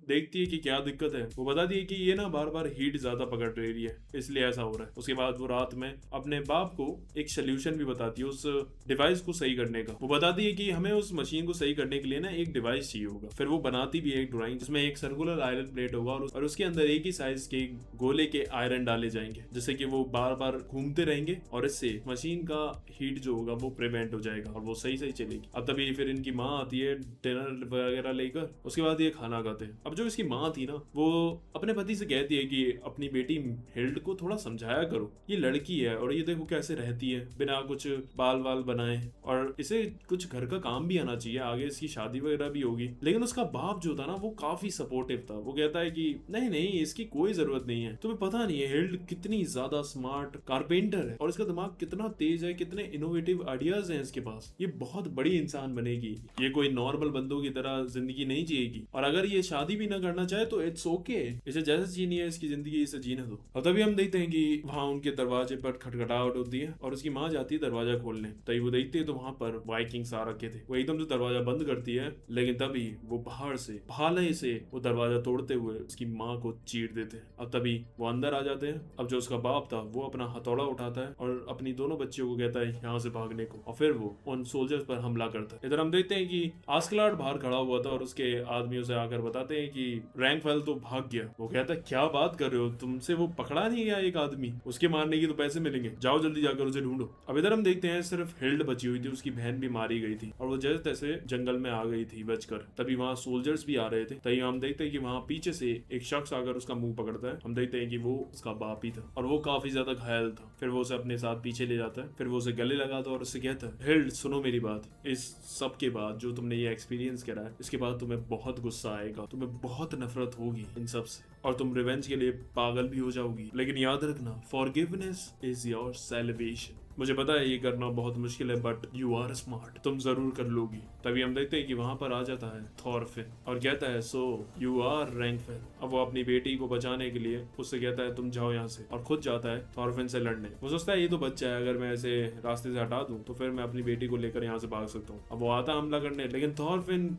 देखती है कि क्या दिक्कत है। वो बताती है कि ये ना बार बार हीट ज्यादा पकड़ रही है इसलिए ऐसा हो रहा है। उसके बाद वो रात में अपने बाप को एक सोल्यूशन भी बताती है उस डिवाइस को सही करने का। वो बताती है कि हमें उस मशीन को सही करने के लिए ना एक डिवाइस चाहिए होगा। फिर वो बनाती भी है एक ड्राइंग जिसमें एक सर्कुलर आयरन प्लेट होगा और उसके अंदर एक ही साइज के गोले के आयरन डाले जाएंगे जिससे कि वो बार बार घूमते रहेंगे और इससे मशीन का हीट जो होगा वो प्रिवेंट हो जाएगा और वो सही सही चलेगी। अब तभी फिर इनकी माँ आती है डिनर वगैरह लेकर। उसके बाद ये खाना खाते हैं। अब जो इसकी माँ थी ना वो अपने पति से कहती है कि अपनी बेटी हिल्ड को थोड़ा समझाया करो, ये लड़की है और ये देखो कैसे रहती है बिना कुछ बाल वाल बनाए और इसे कुछ घर का काम भी आना चाहिए, आगे इसकी शादी वगैरह भी होगी। लेकिन उसका बाप जो था ना वो काफी सपोर्टिव था। वो कहता है कि नहीं नहीं इसकी कोई जरूरत नहीं है, तुम्हें पता नहीं है हिल्ड कितनी ज्यादा स्मार्ट कारपेंटर है और इसका दिमाग कितना तेज है, कितने इनोवेटिव आइडियाज हैं इसके पास, ये बहुत बड़ी इंसान बनेगी, ये कोई नॉर्मल बंदों की तरह जिंदगी नहीं जिएगी और अगर ये शादी भी ना करना चाहे तो इट्स ओके, इसे जैसे जीनी है इसकी जिंदगी इसे जीने दो। और तभी हम देखते हैं कि वहां उनके दरवाजे पर खटखटाहट होती है और उसकी माँ जाती है दरवाजा खोलने। तभी वो देखती है तो वहां पर वाइकिंग्स आ रखे थे। वो एकदम से दरवाजा बंद करती है लेकिन तभी वो बाहर से भाले से वो दरवाजा तोड़ते हुए उसकी माँ को चीर देते हैं। अब तभी वो अंदर आ जाते हैं। अब जो उसका बाप था वो अपना हथौड़ा उठाता है और अपनी दोनों बच्चियों को कहता है यहाँ से भागने को और फिर वो उन सोल्जर्स पर हमला करता है। इधर हम देखते हैं कि आस्कलार्ड बाहर खड़ा हुआ था और उसके आदमी उसे आकर बताते हैं कि रैंकफेल तो भाग गया। वो कहता है क्या बात कर रहे हो, तुमसे वो पकड़ा नहीं गया एक आदमी, उसके मारने की तो पैसे मिलेंगे, जाओ जल्दी जाकर उसे ढूंढो। अब इधर हम देखते हैं सिर्फ हिल्ड बची हुई थी, उसकी बहन भी मारी गई थी और वो जैसे तैसे जंगल में आ गई थी बचकर। तभी वहाँ सोल्जर्स भी आ रहे थे। तभी हम देखते हैं कि वहाँ पीछे से एक शख्स आकर उसका मुंह पकड़ता है। हम देखते हैं कि वो उसका बाप ही था और वो काफी ज्यादा घायल था। फिर वो उसे अपने साथ पीछे ले जाता है। फिर वो उसे गले लगाता है और उससे कहता है हिल्ड सुनो मेरी बात, इस सब के बाद जो तुमने ये एक्सपीरियंस करा है इसके बाद तुम्हें बहुत गुस्सा आएगा, तुम्हें बहुत नफरत होगी इन सब से और तुम रिवेंज के लिए पागल भी हो जाओगी, लेकिन याद रखना फॉरगिवनेस इज योर सेलिब्रेशन। मुझे पता है ये करना बहुत मुश्किल है बट यू आर स्मार्ट, तुम जरूर कर लोगी। तभी हम देखते हैं कि वहां पर आ जाता है थॉरफिन और कहता है सो यू आर रैंकफेल। अब वो अपनी बेटी को बचाने के लिए उससे कहता है तुम जाओ यहाँ से और खुद जाता है थॉरफिन से लड़ने। वो सोचता है ये तो बच्चा है, अगर मैं इसे रास्ते से हटा दूं तो फिर मैं अपनी बेटी को लेकर यहाँ से भाग सकता हूँ। अब वो आता है हमला करने, लेकिन थॉरफिन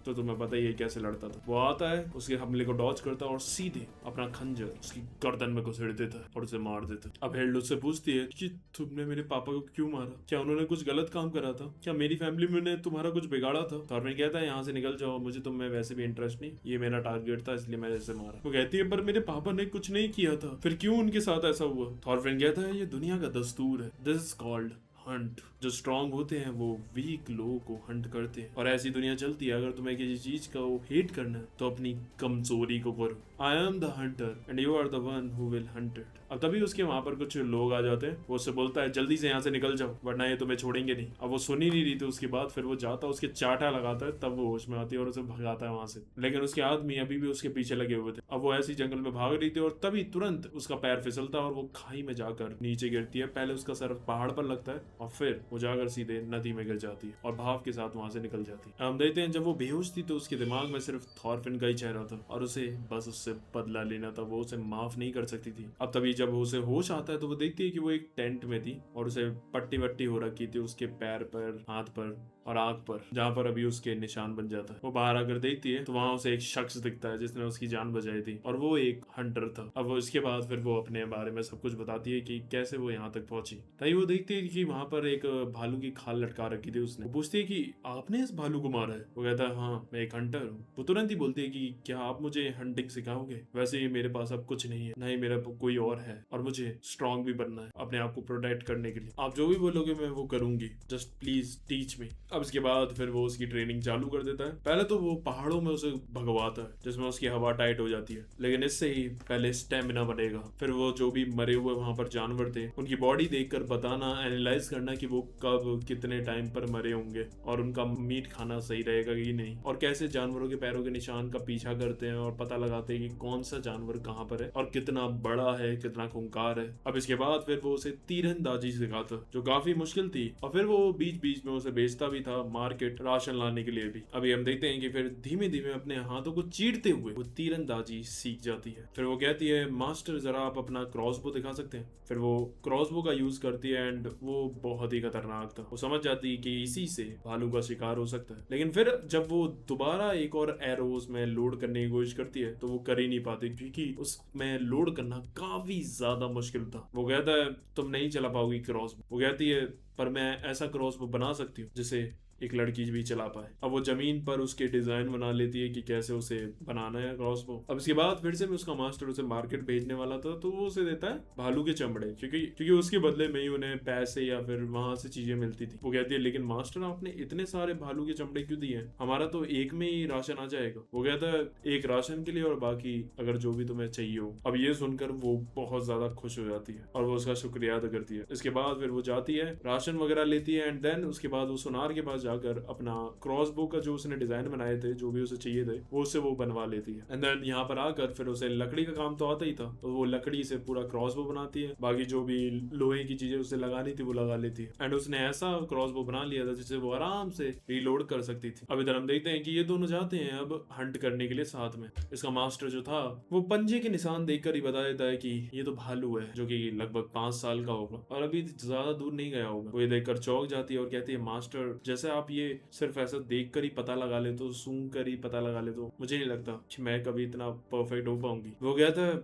तो तुम्हें पता ही है कैसे लड़ता था। वो आता है उसके हमले को डॉज करता है और सीधे अपना खंजर उसकी गर्दन में घुसेड़ देता है और उसे मार देता है। अब हिल्ड उससे पूछती है कि तुमने मेरे पापा को क्यों मारा, क्या उन्होंने कुछ गलत काम करा था, क्या मेरी फैमिली में ने तुम्हारा कुछ बिगाड़ा था। थॉरफिन कहता है यहाँ से निकल जाओ, मुझे तुम में वैसे भी इंटरेस्ट नहीं, ये मेरा टारगेट था इसलिए मैंने इसे मारा। वो कहती है पर मेरे पापा ने कुछ नहीं किया था, फिर क्यों उनके साथ ऐसा हुआ। थॉरफिन कहता है ये दुनिया का दस्तूर है, दिस इज कॉल्ड हंट। जो स्ट्रांग होते हैं वो वीक लोगों को हंट करते हैं और ऐसी दुनिया चलती है। अगर तुम्हें किसी चीज का हेट करना है तो अपनी कमजोरी को करो। I am the hunter and you are the one who will hunted. अब तभी उसके वहां पर कुछ लोग आ जाते हैं। वो उससे बोलता है जल्दी से यहाँ से निकल जाओ वरना ये तुम्हें छोड़ेंगे नहीं। अब वो सुन ही नहीं रही थी उसकी बात। फिर वो जाता उसके चाटा लगाता है, तब वो होश में आती है और उसे भगाता है वहां से। लेकिन उसके आदमी अभी भी उसके पीछे लगे हुए थे। अब वो ऐसी जंगल में भाग रही थी और तभी तुरंत उसका पैर फिसलता है और वो खाई में जाकर नीचे गिरती है। पहले उसका सर पहाड़ पर लगता है और फिर वो जाकर सीधे नदी में गिर जाती है और भाव के साथ वहां से निकल जाती है। हम देखते हैं जब वो बेहोश थी तो उसके दिमाग में सिर्फ थॉरफिन का ही चेहरा था और उसे बस उससे बदला लेना था, वो उसे माफ नहीं कर सकती थी। अब तभी जब वो उसे होश आता है तो वो देखती है कि वो एक टेंट में थी और उसे पट्टी वट्टी हो रखी थी उसके पैर पर, हाथ पर और आंख पर, जहाँ पर अभी उसके निशान बन जाता है। वो बाहर आकर देखती है तो वहां उसे एक शख्स दिखता है जिसने उसकी जान बचाई थी और वो एक हंटर था। अब वो इसके बाद फिर वो अपने बारे में सब कुछ बताती है कि कैसे वो यहाँ तक पहुंची। तभी वो देखती है कि वहां पर एक भालू की खाल लटका रखी थी उसने। वो पूछती है कि आपने इस भालू को मारा है? वो कहता है हाँ, मैं एक हंटर हूँ। वो तुरंत ही बोलती है कि क्या आप मुझे हंटिंग सिखाओगे? वैसे ही मेरे पास अब कुछ नहीं है, ना ही मेरा कोई और है, और मुझे स्ट्रांग भी बनना है अपने आप को प्रोटेक्ट करने के लिए। आप जो भी बोलोगे मैं वो करूंगी, जस्ट प्लीज टीच मी। अब इसके बाद फिर वो उसकी ट्रेनिंग चालू कर देता है। पहले तो वो पहाड़ों में उसे भगवाता है जिसमें उसकी हवा टाइट हो जाती है, लेकिन इससे ही पहले स्टेमिना बढ़ेगा। फिर वो जो भी मरे हुए वहां पर जानवर थे उनकी बॉडी देखकर बताना, एनालाइज करना कि वो कब कितने टाइम पर मरे होंगे और उनका मीट खाना सही रहेगा कि नहीं, और कैसे जानवरों के पैरों के निशान का पीछा करते हैं और पता लगाते हैं कि कौन सा जानवर कहाँ पर है और कितना बड़ा है, कितना खूंखार है। अब इसके बाद फिर वो उसे तीरंदाजी सिखाता जो काफी मुश्किल थी, और फिर वो बीच बीच में उसे बेचता भी था मार्केट, राशन लाने के लिए भी। अभी हम देखते हैं कि फिर धीमे धीमे अपने हाथों को चीरते हुए वो तीरंदाजी सीख जाती है। फिर वो कहती है मास्टर जरा आप अपना क्रॉसबो दिखा सकते हैं? फिर वो क्रॉसबो का यूज करती है एंड वो बहुत ही खतरनाक था। वो समझ जाती है कि इसी से भालू का शिकार हो सकता है, लेकिन फिर जब वो दोबारा एक और एरोस में लोड करने की कोशिश करती है तो वो कर ही नहीं पाती क्योंकि उसमें लोड करना काफी ज्यादा मुश्किल था। वो कहता है तुम नहीं चला पाओगी क्रॉसबो। वो कहती है पर मैं ऐसा क्रॉसबो बना सकती हूँ जिसे एक लड़की भी चला पाए। अब वो जमीन पर उसके डिजाइन बना लेती है कि कैसे उसे बनाना है क्रॉसबो। अब इसके बाद फिर से उसका मास्टर उसे मार्केट भेजने वाला था तो वो उसे देता है भालू के चमड़े, क्योंकि उसके बदले में ही उन्हें पैसे या फिर वहां से चीजें मिलती थी। वो कहती है लेकिन मास्टर आपने इतने सारे भालू के चमड़े क्यों दिए हैं? हमारा तो एक में ही राशन आ जाएगा। वो कहता है एक राशन के लिए और बाकी अगर जो भी तुम्हें चाहिए हो। अब ये सुनकर वो बहुत ज्यादा खुश हो जाती है और वो उसका शुक्रिया अदा करती है। इसके बाद फिर वो जाती है, राशन वगैरह लेती है एंड देन उसके बाद वो सुनार के पास जाकर अपना क्रॉसबो का जो उसने डिजाइन बनाए थे, जो भी उसे चाहिए थे, वो उससे वो बनवा लेती है। एंड देन यहाँ पर आकर फिर उसे लकड़ी का काम तो आता ही था तो वो लकड़ी से पूरा क्रॉसबो बनाती है। बाकी जो भी लोहे की चीजें उसे लगानी थी वो लगा लेती है एंड उसने ऐसा क्रॉसबो बना लिया था जिसे वो आराम से रीलोड कर सकती थी। अब इधर हम देखते हैं कि ये दोनों जाते हैं अब हंट करने के लिए साथ में। इसका मास्टर जो था वो पंजे के निशान देखकर ही बता देता है कि ये तो भालू है जो कि लगभग 5 साल का होगा और अभी ज्यादा दूर नहीं गया होगा। वो ये देखकर चौंक जाती है और कहती है मास्टर जैसे आप ये सिर्फ ऐसा देख कर ही पता लगा ले तो, सूंघ कर ही पता लगा ले तो मुझे नहीं लगता कि मैं कभी इतना परफेक्ट हो पाऊंगी। वो कहता है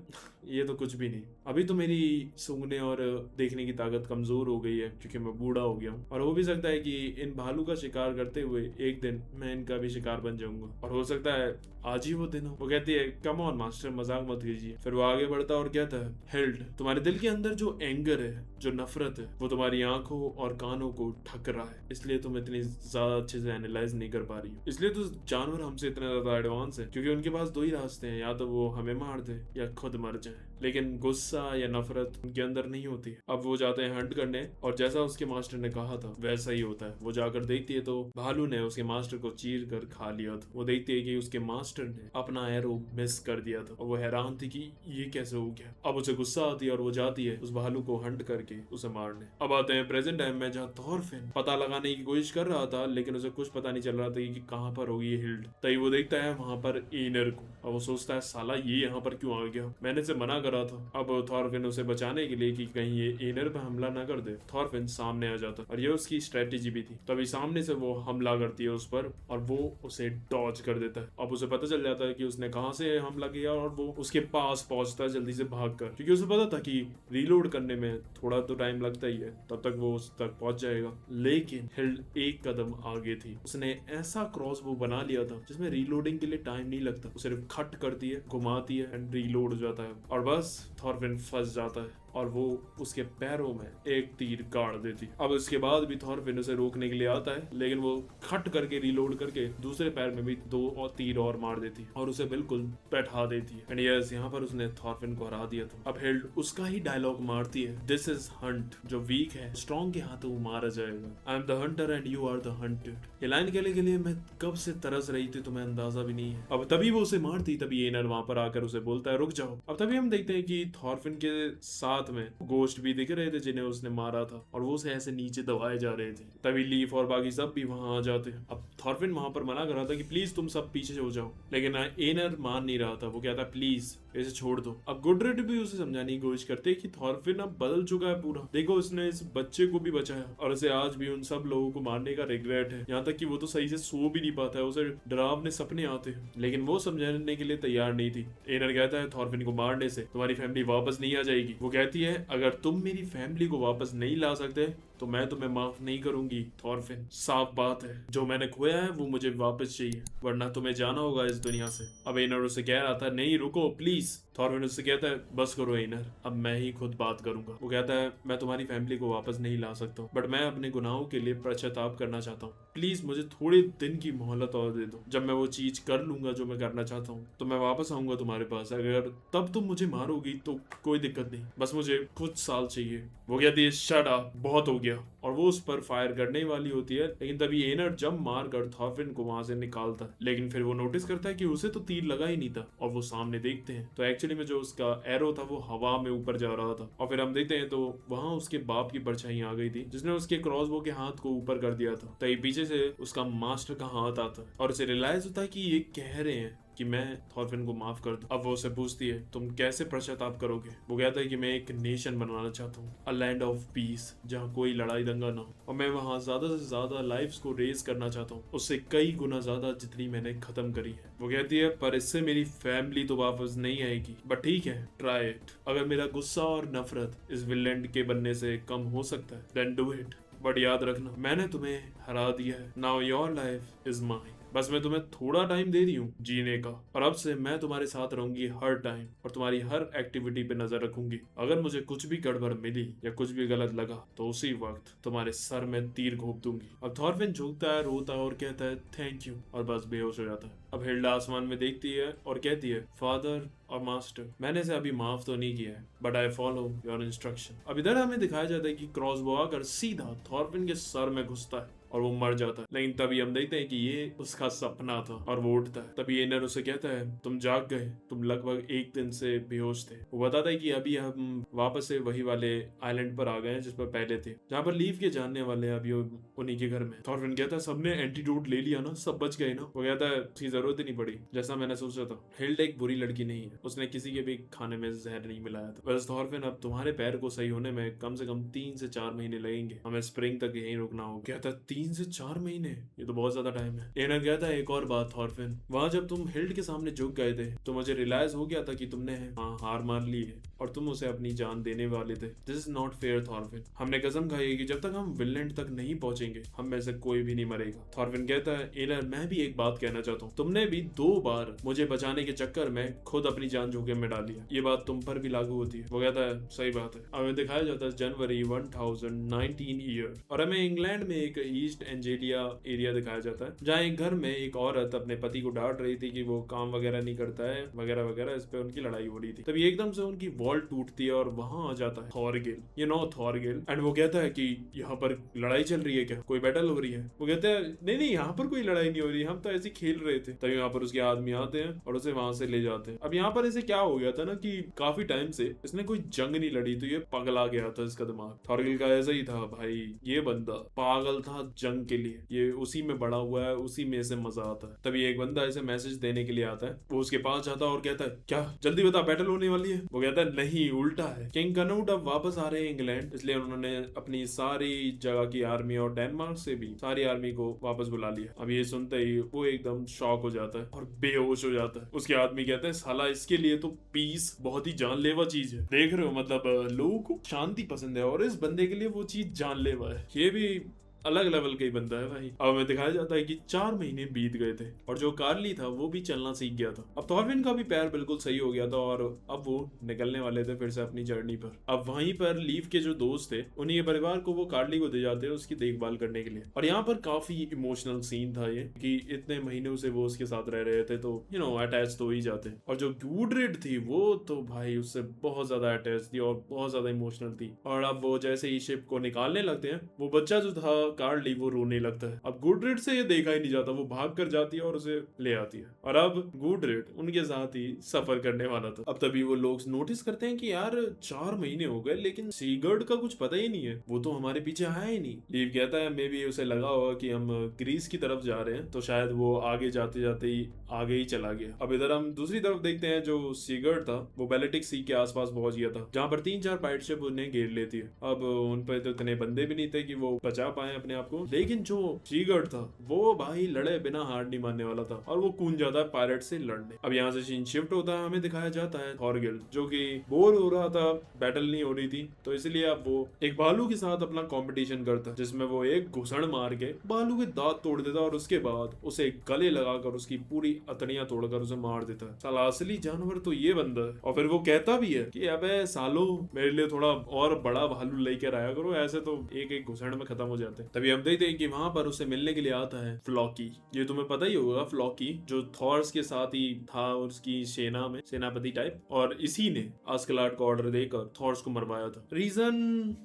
ये तो कुछ भी नहीं, अभी तो मेरी सूंघने और देखने की ताकत कमजोर हो गई है क्योंकि मैं बूढ़ा हो गया हूँ और हो भी सकता है कि इन भालू का शिकार करते हुए एक दिन मैं इनका भी शिकार बन जाऊंगा और हो सकता है आज ही वो दिन हो। वो कहती है कम ऑन मास्टर, मजाक मत कीजिए। फिर वो आगे बढ़ता और कहता है हेल्ड, तुम्हारे दिल के अंदर जो एंगर है, जो नफरत है, वो तुम्हारी आंखों और कानों को ढक रहा है, इसलिए तुम इतनी ज्यादा अच्छे से एनालाइज नहीं कर पा रही हो। इसलिए तो जानवर हमसे इतना ज्यादा एडवांस है क्योंकि उनके पास दो ही रास्ते हैं, या तो वो हमें मार दे या खुद मर जाए, लेकिन गुस्सा या नफरत उनके अंदर नहीं होती। अब वो जाते हैं हंट करने और जैसा उसके मास्टर ने कहा था वैसा ही होता है। वो जाकर देखती है तो भालू ने उसके मास्टर को चीर कर खा लिया था। वो देखती है कि उसके मास्टर ने अपना एरो मिस कर दिया था और वो हैरान थी कि ये कैसे हो गया। अब उसे गुस्सा आती है और वो जाती है उस भालू को हंट करके उसे मारने। अब आते हैं प्रेजेंट टाइम में जहाँ थॉरफिन पता लगाने की कोशिश कर रहा था लेकिन उसे कुछ पता नहीं चल रहा था कि कहाँ पर होगी ये हिल्ड। तभी वो देखता है वहां पर एनर को और वो सोचता है साला ये यहाँ पर क्यों आ गया, मैंने इसे मना करा था। अब थॉरफिन उसे बचाने के लिए कि कहीं ये एनर पे हमला ना कर दे, थॉरफिन सामने आ जाता और ये उसकी स्ट्रेटेजी भी थी। तभी सामने से वो हमला करती है उस पर और वो उसे डॉज कर देता है। अब उसे पता चल जाता है कि उसने कहां से हमला किया और वो उसके पास पहुंचता है जल्दी से भागकर, क्योंकि उसे पता था कि रीलोड करने में थोड़ा तो टाइम लगता ही है, तब तक वो उस तक पहुंच जाएगा। लेकिन हिल्ड एक कदम आगे थी, उसने ऐसा क्रॉसबो बना लिया था जिसमें रीलोडिंग के लिए टाइम नहीं लगता, वो सिर्फ खट करती है, घुमाती है एंड रीलोड हो जाता है और बस थॉरफिन फंस जाता है और वो उसके पैरों में एक तीर गाड़ देती। अब उसके बाद भी थॉरफिन उसे रोकने के लिए आता है लेकिन वो खट करके रीलोड करके दूसरे पैर में भी 2 और तीर और मार देती और उसे बिल्कुल बैठा देती है। एंड यस, यहाँ पर उसने थॉरफिन को हरा दिया था। अब हिल्ड उसका ही डायलॉग मारती है, दिस इज हंट, जो वीक है स्ट्रॉन्ग के हाथों वो मारा जाएगा। I am the hunter and you are the hunted. ये लाइन कहने के लिए मैं कब से तरस रही थी तुम्हें अंदाजा भी नहीं है। अब तभी वो उसे मारती, तभी एनर वहां पर आकर उसे बोलता है रुक जाओ। अब तभी हम देखते हैं कि थॉरफिन के साथ साथ में गोश्त भी दिख रहे थे जिन्हें उसने मारा था और वो उसे ऐसे नीचे दबाए जा रहे थे। तभी लीफ और बाकी सब भी वहां आ जाते। अब थॉरफिन वहां पर मना कर रहा था कि प्लीज तुम सब पीछे हो जाओ, लेकिन एनर मान नहीं रहा था। वो कहता प्लीज इसे छोड़ दो। अब गुडरिड भी उसे समझाने की कोशिश करते कि थॉरफिन अब बदल चुका है पूरा, देखो उसने इस बच्चे को भी बचाया और उसे आज भी उन सब लोगों को मारने का रिग्रेट है, यहाँ तक कि वो तो सही से सो भी नहीं पाता है, उसे डरावने सपने आते हैं। लेकिन वो समझाने के लिए तैयार नहीं थी। एनर कहता है थॉरफिन को मारने से तुम्हारी फैमिली वापस नहीं आ जाएगी। वो कहती है अगर तुम मेरी फैमिली को वापस नहीं ला सकते तो मैं तुम्हें माफ नहीं करूंगी थॉरफिन। साफ बात है, जो मैंने खोया है वो मुझे वापस चाहिए, वरना तुम्हें जाना होगा इस दुनिया से। अब एनर उसे कह रहा था नहीं रुको प्लीज। थॉरफिन उससे कहता है बस करो एनर, अब मैं ही खुद बात करूंगा। वो कहता है मैं तुम्हारी फैमिली को वापस नहीं ला सकता, बट मैं अपने गुनाहों के लिए पश्चाताप करना चाहता हूँ। प्लीज मुझे थोड़े दिन की मोहलत और दे दो, जब मैं वो चीज कर लूंगा जो मैं करना चाहता हूँ तो मैं वापस आऊंगा तुम्हारे पास। अगर तब तुम मुझे मारोगी तो कोई दिक्कत नहीं, बस मुझे कुछ साल चाहिए। वो कहती है शट अप, बहुत हो गया, और वो उस पर फायर करने वाली होती है। लेकिन तभी एनर जंप मार कर थॉरफिन को वहां से निकालता है, लेकिन फिर वो नोटिस करता है कि उसे तो तीर लगा ही नहीं था। और वो सामने देखते हैं तो एक्चुअली में जो उसका एरो था वो हवा में ऊपर जा रहा था। और फिर हम देखते हैं तो वहां उसके बाप की परछाई आ गई थी जिसने उसके क्रॉसबो के हाथ को ऊपर कर दिया था। तभी पीछे से उसका मास्टर का हाथ आता है और उसे रियलाइज होता है कि ये कह रहे हैं कि मैं थॉरफिन को माफ कर दूं। अब वो उसे पूछती है तुम कैसे पश्चाताप करोगे। वो कहता है कि मैं एक नेशन बनाना चाहता हूँ, अ लैंड ऑफ पीस, जहाँ कोई लड़ाई दंगा ना हो, और मैं वहाँ ज्यादा से ज्यादा लाइफ्स को रेज करना चाहता हूँ, उससे कई गुना ज्यादा जितनी मैंने खत्म करी है। वो कहती है पर इससे मेरी फैमिली तो वापस नहीं आएगी, बट ठीक है ट्राई इट। अगर मेरा गुस्सा और नफरत इस विलेंड के बनने से कम हो सकता है देन डू इट, बट याद रखना मैंने तुम्हें हरा दिया है, now your life is mine. बस मैं तुम्हें थोड़ा टाइम दे रही हूँ जीने का, और अब से मैं तुम्हारे साथ रहूंगी हर टाइम और तुम्हारी हर एक्टिविटी पे नजर रखूंगी। अगर मुझे कुछ भी गड़बड़ मिली या कुछ भी गलत लगा तो उसी वक्त तुम्हारे सर में तीर घोंप दूंगी। अब थॉरफिन झुकता है, रोता है और कहता है थैंक यू, और बस बेहोश हो जाता है। अब हिल्डा आसमान में देखती है और कहती है फादर और मास्टर, मैंने इसे अभी माफ तो नहीं किया है, but I follow your instruction. अब इधर हमें दिखाया जाता है कि क्रॉसबो आकर सीधा थॉरफिन के सर में घुसता है और वो मर जाता है। लेकिन तभी हम देखते हैं कि ये उसका सपना था और वो उठता है। तभी एनर उसे कहता है तुम जाग गए, तुम लगभग एक दिन से बेहोश थे। वो बताता है कि अभी हम वापस से वही वाले आइलैंड पर आ गए हैं जिस पर पहले थे, जहाँ पर लीव के जानने वाले अभी उन्हीं के घर में। थॉरफिन कहता है सबने एंटीडोट ले लिया ना, सब बच गए ना। वो कहता है उसकी जरूरत ही नहीं पड़ी, जैसा मैंने सोचा था। हिल्ड एक बुरी लड़की नहीं है, उसने किसी के भी खाने में जहर नहीं मिलाया था। बस थॉरफिन अब तुम्हारे पैर को सही होने में कम से कम 3 से 4 महीने लगेंगे, हमें स्प्रिंग तक यहीं रुकना होगा। कहता 3 से 4 महीने, ये तो बहुत ज्यादा टाइम है। एनर कहता है एक और बात थॉरफिन, वहां जब तुम हिल्ड के सामने झुक गए थे तो मुझे रियलाइज हो गया था कि तुमने हार मान ली है और तुम उसे अपनी जान देने वाले थे। This is not fair Thorfinn, हमने कसम खाई है कि जब तक हम विनलैंड तक नहीं पहुंचेंगे हम में से कोई भी नहीं मरेगा। थॉरफिन कहता है एनर मैं भी एक बात कहना चाहता हूँ, तुमने भी 2 बार मुझे बचाने के चक्कर में खुद अपनी जान जोखिम में डाली है, ये बात तुम पर भी लागू होती है। वो कहता है सही बात है। हमें दिखाया जाता है जनवरी 1019 ईयर, और हमें इंग्लैंड में एक ईस्ट एंजेलिया एरिया दिखाया जाता है जहाँ एक घर में एक औरत अपने पति को डांट रही थी कि वो काम वगैरह नहीं करता है वगैरह वगैरह, इस पे उनकी लड़ाई हो रही थी। तभी एकदम से उनकी वॉल टूटती है और वहां आ जाता है थॉरगिल, यू नो थॉरगिल, एंड वो कहता है कि यहाँ पर लड़ाई चल रही है क्या, कोई बैटल हो रही है। वो कहता है नहीं नहीं यहाँ पर कोई लड़ाई नहीं हो रही, हम तो ऐसे खेल रहे थे। तभी यहाँ पर उसके आदमी आते हैं और उसे वहां से ले जाते हैं। अब यहाँ पर इसे क्या हो गया था ना कि काफी टाइम से इसने कोई जंग नहीं लड़ी तो ये पगला गया था इसका दिमाग। थॉरगिल का ऐसा ही था भाई, ये बंदा पागल था जंग के लिए, ये उसी में बड़ा हुआ है, उसी में से मजा आता है। तभी एक बंदा इसे मैसेज देने के लिए आता है, वो उसके पास जाता है और कहता है क्या जल्दी बता बैटल होने वाली है। वो कहता है नहीं उल्टा है, किंग कनूट अब वापस आ रहे हैं इंग्लैंड, इसलिए उन्होंने अपनी सारी जगह की आर्मी और डेनमार्क से भी सारी आर्मी को वापस बुला लिया। अब ये सुनते ही वो एकदम शॉक हो जाता है और बेहोश हो जाता है। उसके आदमी कहते हैं साला इसके लिए तो पीस बहुत ही जानलेवा चीज है, देख रहे हो मतलब लोगों को शांति पसंद है और इस बंदे के लिए वो चीज जानलेवा है। ये भी अलग लेवल का ही बंदा है भाई। अब हमें दिखाया जाता है कि 4 महीने बीत गए थे और जो कार्ली था वो भी चलना सीख गया था। अब थॉरफिन का भी पैर बिल्कुल सही हो गया था और अब वो निकलने वाले थे फिर से अपनी जर्नी पर। अब वहीं पर लीव के जो दोस्त थे उन्हीं के परिवार को वो कार्ली को दे जाते हैं उसकी देखभाल करने के लिए। और यहाँ पर काफी इमोशनल सीन था ये कि इतने महीनों से वो उसके साथ रह रहे थे तो अटैच तो ही जाते। और जो ग्यूड्रिड थी वो तो भाई उससे बहुत ज्यादा अटैच थी और बहुत ज्यादा इमोशनल थी। और अब वो जैसे ही शिप को निकालने लगते हैं वो बच्चा जो था कार्डली वो रोने लगता है। अब गुडरिड से ये देखा ही नहीं जाता, वो भाग कर जाती है और उसे ले आती है और अब गुडरिड उनके साथ ही सफर करने वाला था। अब तभी वो लोग नोटिस करते हैं कि यार 4 महीने हो गए लेकिन सीगर्ड का कुछ पता ही नहीं है, वो तो हमारे पीछे आया ही नहीं। लीव कहता है मे बी उसे लगा होगा कि हम ग्रीस की तरफ जा रहे हैं तो शायद वो आगे जाते जाते ही आगे ही चला गया। अब इधर हम दूसरी तरफ देखते हैं, जो सीगर्ड था वो बेलेटिक सी के आसपास पहुंच गया था जहां पर 3-4 पायरेट शिप उन्हें घेर लेती है। अब उन पर तो इतने बंदे भी नहीं थे कि वो बचा पाए अपने आप को, लेकिन जो सीगर्ड था वो भाई लड़े बिना हार नहीं मानने वाला था और वो कूद जाता है पायरेट से लड़ने। अब यहाँ से सीन शिफ्ट होता है, हमें दिखाया जाता है थॉरगिल जो कि बोर हो रहा था, बैटल नहीं हो रही थी तो इसलिए अब वो एक भालू के साथ अपना कंपटीशन करता है जिसमें वो एक घुसड़ मार के भालू के दांत तोड़ देता है और उसके बाद उसे गले लगाकर उसकी पूरी अतड़ियां तोड़कर उसे मार देता है। साला असली जानवर तो ये बंदा है। और फिर वो कहता भी है कि अबे सालो मेरे लिए थोड़ा और बड़ा भालू लेकर आया करो, ऐसे तो एक एक घुसड़ में खत्म हो जाते हैं। तभी हम देखते हैं कि वहां पर उसे मिलने के लिए आता है फ्लॉकी। ये तुम्हें पता ही होगा फ्लॉकी जो थॉर्स के साथ ही था उसकी सेना में सेनापति टाइप, और इसी ने आस्कलार्ड को ऑर्डर देकर थॉर्स को मरवाया था। रीजन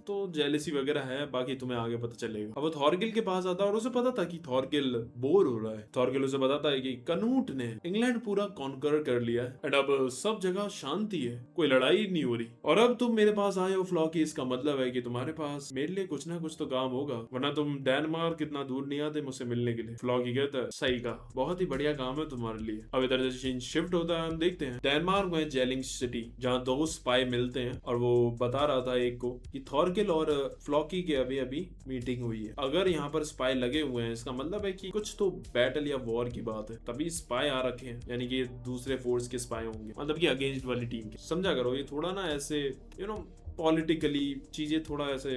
तो जेलेसी वगैरह है, बाकी तुम्हें आगे पता चलेगा। अब वो थॉरगिल के पास आता है और उसे पता था कि थॉरगिल बोर हो रहा है। थॉरगिल उसे बताता है कि कनूट ने इंग्लैंड पूरा कॉन्कर कर लिया है एंड अब सब जगह शांति है, कोई लड़ाई नहीं हो रही और अब तुम मेरे पास आए हो फ्लॉकी, इसका मतलब है कि तुम्हारे पास मेरे लिए कुछ ना कुछ तो काम होगा, वरना तुम डेनमार्क कितना दूर नहीं आते मुझसे मिलने के लिए। फ्लॉकी कहता है सही कहा, बहुत ही बढ़िया काम है तुम्हारे लिए। अब इधर से सीन शिफ्ट होता है, हम देखते हैं डेनमार्क में जेलिंग सिटी जहाँ 2 स्पाई मिलते हैं और वो बता रहा था एक को कि थॉरगिल और फ्लॉकी के अभी अभी मीटिंग हुई है। अगर यहाँ पर स्पाई लगे हुए हैं इसका मतलब है कि कुछ तो बैटल या वॉर की बात है, तभी स्पाई आ रखे हैं, यानी कि दूसरे फोर्स के स्पाई होंगे, मतलब कि अगेंस्ट वाली टीम के। समझा करो, ये थोड़ा ना ऐसे पॉलिटिकली चीजें थोड़ा ऐसे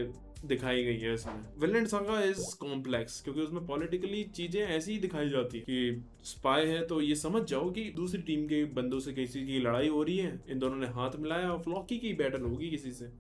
दिखाई गई है इसमें। विनलैंड सागा इज कॉम्प्लेक्स क्योंकि उसमें पॉलिटिकली चीजें ऐसी ही दिखाई जाती है कि स्पाई है तो ये समझ जाओ कि दूसरी टीम के बंदों से किसी की लड़ाई हो रही है, इन दोनों ने हाथ मिलाया और फ्लॉकी की बैटल होगी किसी से,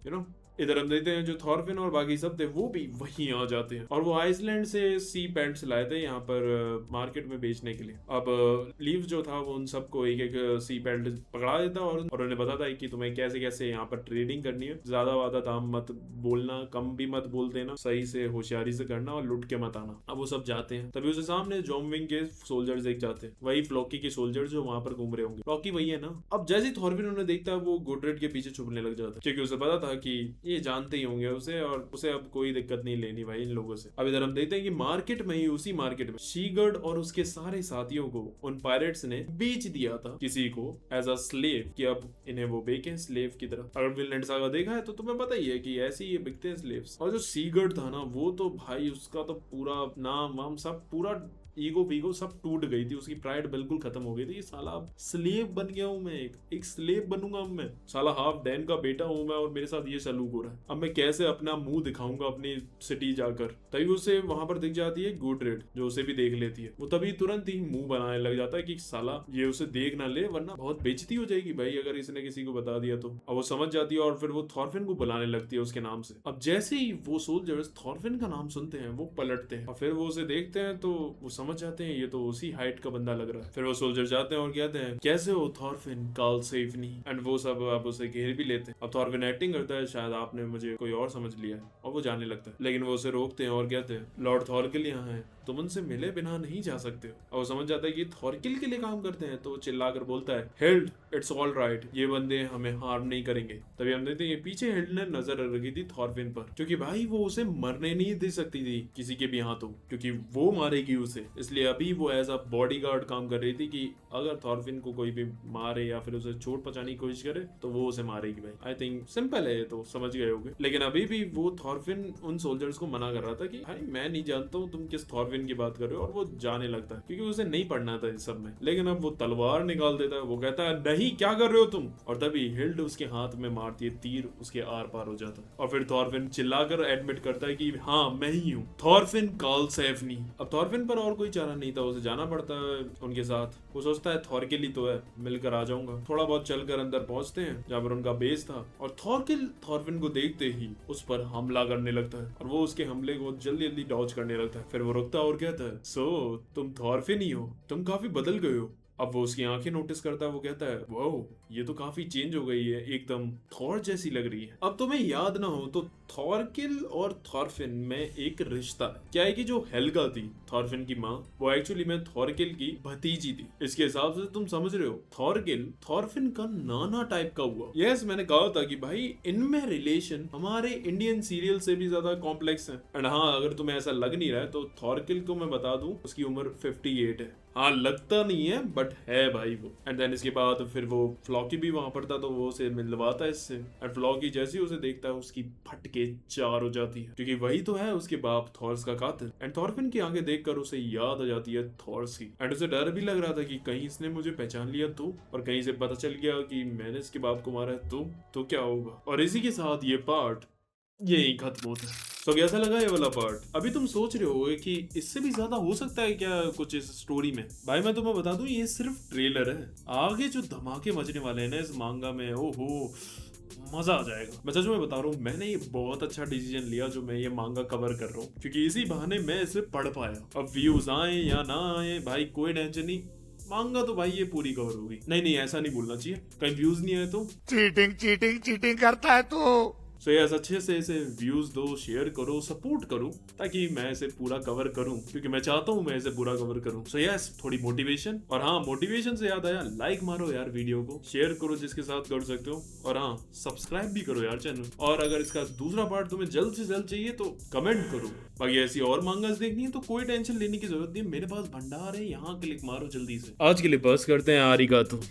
इधर हम देखते हैं जो थॉरफिन और बाकी सब थे वो भी वहीं आ जाते हैं और वो आइसलैंड से सी पैंट्स लाए थे यहाँ पर मार्केट में बेचने के लिए। अब लीव जो था वो उन सबको एक एक सी पैंट पकड़ा देता और उन्हें बताता है कि तुम्हें कैसे कैसे यहाँ पर ट्रेडिंग करनी है, ज्यादा वादा दाम मत बोलना, कम भी मत बोल देना, सही से होशियारी से करना और लुट के मत आना। अब वो सब जाते हैं, तभी उसे सामने जोमविंग के सोल्जर्स देख जाते हैं, वही फ्लॉकी के सोल्जर्स जो वहां पर घूम रहे होंगे। फ्लॉकी वही है ना। अब जैसे ही थॉरफिन उन्हें देखता है वो गुडरिड के पीछे छुपने लग जाता है क्योंकि उसे पता था कि ये जानते ही होंगे उसे और उसे अब कोई दिक्कत नहीं लेनी भाई इन लोगों से। अब इधर हम देखते हैं कि मार्केट में ही, उसी मार्केट में सीगर्ड और उसके सारे साथियों को उन पायरेट्स ने बेच दिया था किसी को एज अ स्लेव कि अब इन्हें वो बेचें स्लेव की तरह। अगर विनलैंड सागा देखा है तो तुम्हें पता ही है कि ऐसे ही ये बिकते हैं स्लेव्स। और जो सीगर्ड था ना वो तो भाई उसका तो पूरा नाम वाम सब पूरा ईगो वीगो सब टूट गई थी, उसकी प्राइड बिल्कुल खत्म हो गई थी। साला स्लेव बन गया हूं मैं, एक स्लेव बनूंगा मैं, साला हाफ डैन का बेटा हूं मैं और मेरे साथ ये सलूक हो रहा है। अब मैं कैसे अपना मुंह दिखाऊंगा अपनी सिटी जाकर। तभी उसे वहां पर दिख जाती है गुडरिड जो उसे भी देख लेती है। वो तभी तुरंत ही मुंह बनाने लग जाता है कि साला ये उसे देख ना ले वरना बहुत बेइज्जती हो जाएगी भाई अगर इसने किसी को बता दिया तो। अब वो समझ जाती है और फिर वो थॉरफिन को बुलाने लगती है उसके नाम से। अब जैसे ही वो सोल्जर्स थॉरफिन का नाम सुनते हैं वो पलटते हैं और फिर वो उसे देखते हैं तो वो समझ जाते हैं ये तो उसी हाइट का बंदा लग रहा है। फिर वो सोल्जर जाते हैं और कहते हैं कैसे हो थॉरफिन कार्ल सेफनी, एंड वो सब अब उसे घेर भी लेते हैं। अब थॉरफिन एक्टिंग करता है शायद आपने मुझे कोई और समझ लिया है और वो जाने लगता है, लेकिन वो उसे रोकते हैं और कहते हैं लॉर्ड थॉरकिल यहाँ है, तुम उनसे मिले बिना नहीं जा सकते हो। और वो समझ जाता है कि थॉरकिल के लिए काम करते हैं तो चिल्लाकर बोलता है हिल्ड इट्स ऑल राइट, ये बंदे हमें हार्म नहीं करेंगे। तभी हम देखते हैं पीछे हिल्ड ने नजर रखी थी थॉरफिन पर क्योंकि भाई वो उसे मरने नहीं दे सकती थी किसी के भी हाथों, क्योंकि वो मारेगी उसे, इसलिए अभी वो एज अ बॉडीगार्ड काम कर रही थी कि अगर थॉरफिन को कोई भी मारे या फिर उसे चोट पहुंचाने की कोशिश करे तो वो उसे मारेगी भाई। आई थिंक सिंपल है, तो समझ गए होगे। लेकिन अभी भी वो थॉरफिन उन सोल्जर्स को मना कर रहा था कि भाई मैं नहीं जानता हूँ तुम किस थॉरफिन की बात कर रहे हो, और वो जाने लगता है क्योंकि उसे नहीं पढ़ना था इस सब में। लेकिन अब वो तलवार निकाल देता है, वो कहता है नहीं क्या कर रहे हो तुम, और तभी हिल्ड उसके हाथ में मारती है तीर, उसके आर पार हो जाता है और फिर थॉरफिन चिल्लाकर एडमिट करता है कि हाँ मैं ही हूँ थॉरफिन कार्ल सेफनी। अब थॉरफिन पर और कोई चारा नहीं था, उसे जाना पड़ता है उनके साथ। वो सोचता है थॉरकिल ही तो है, मिलकर आ जाऊंगा। थोड़ा बहुत चलकर अंदर पहुंचते हैं जहाँ पर उनका बेस था और थॉरकिल थॉरफिन को देखते ही उस पर हमला करने लगता है और वो उसके हमले को जल्दी जल्दी डॉज करने लगता है। फिर वो रुकता है और कहता है सो तुम थॉरफिन ही हो, तुम काफी बदल गए हो, अब वो उसकी आंखें नोटिस करता है, वो कहता है वाओ ये तो काफी चेंज हो गई है, एकदम थॉर जैसी लग रही है। अब तुम्हें याद ना हो तो थॉरकिल और थॉरफिन में एक रिश्ता है। क्या है कि जो हेल्गा थी थॉरफिन की माँ, वो एक्चुअली में थॉरकिल की भतीजी थी। इसके हिसाब से तुम समझ रहे हो थॉरकिल थॉरफिन का नाना टाइप का हुआ। यस, मैंने कहा था कि भाई इनमें रिलेशन हमारे इंडियन सीरियल से भी ज्यादा कॉम्प्लेक्स है। एंड हाँ, अगर तुम्हें ऐसा लग नहीं रहा है तो थॉरकिल को मैं बता दूं उसकी उम्र 58 है। हाँ, लगता नहीं है बट है भाई वो। एंड देन इसके बाद फिर वो फ्लॉकी भी वहां पर था तो वो उसे मिलवाता है इससे। एंड फ्लॉकी जैसे ही उसे देखता है उसकी फटके चार हो जाती है, क्योंकि वही तो है उसके बाप थॉर्स का कातिल। एंड थॉरफिन की आंखें देखकर उसे याद आ जाती है थॉर्स की। एंड उसे डर भी लग रहा था कि कहीं इसने मुझे पहचान लिया और कहीं से पता चल गया कि मैंने इसके बाप को मारा है तो क्या होगा। और इसी के साथ ये पार्ट यही खत्म होता है। तो कैसा लगा ये वाला पार्ट? अभी तुम सोच रहे हो कि इससे भी ज्यादा हो सकता है क्या कुछ इस स्टोरी में? भाई मैं तुम्हें बता दूं ये सिर्फ ट्रेलर है, आगे जो धमाके मचने वाले हैं ना इस मांगा में, ओहो मजा आ जाएगा। मैं सच में बता रहा हूँ, मैंने ये बहुत अच्छा डिसीजन लिया जो मैं ये मांगा कवर कर रहा हूँ, क्योंकि इसी बहाने मैं इसे पढ़ पाया। अब व्यूज आए या ना आए भाई कोई टेंशन नहीं, मांगा तो भाई ये पूरी कवर होगी। नहीं ऐसा नहीं बोलना चाहिए, कहीं व्यूज नहीं आए तो चीटिंग चीटिंग चीटिंग करता है तू। सो यस, अच्छे से इसे व्यूज दो, शेयर करो, सपोर्ट करो, ताकि मैं इसे पूरा कवर करूं, क्योंकि मैं चाहता हूं मैं इसे पूरा कवर करूं। सो यस, थोड़ी मोटिवेशन। और हाँ, मोटिवेशन से याद आया, लाइक मारो यार वीडियो को, शेयर करो जिसके साथ कर सकते हो, और हाँ सब्सक्राइब भी करो यार चैनल। और अगर इसका दूसरा पार्ट तुम्हें जल्द से जल्द चाहिए तो कमेंट करो। बाकी ऐसी और मांगास देखनी है तो कोई टेंशन लेने की जरूरत नहीं, मेरे पास भंडार है, यहाँ क्लिक मारो जल्दी से। आज के लिए बस करते हैं, आरिगातो।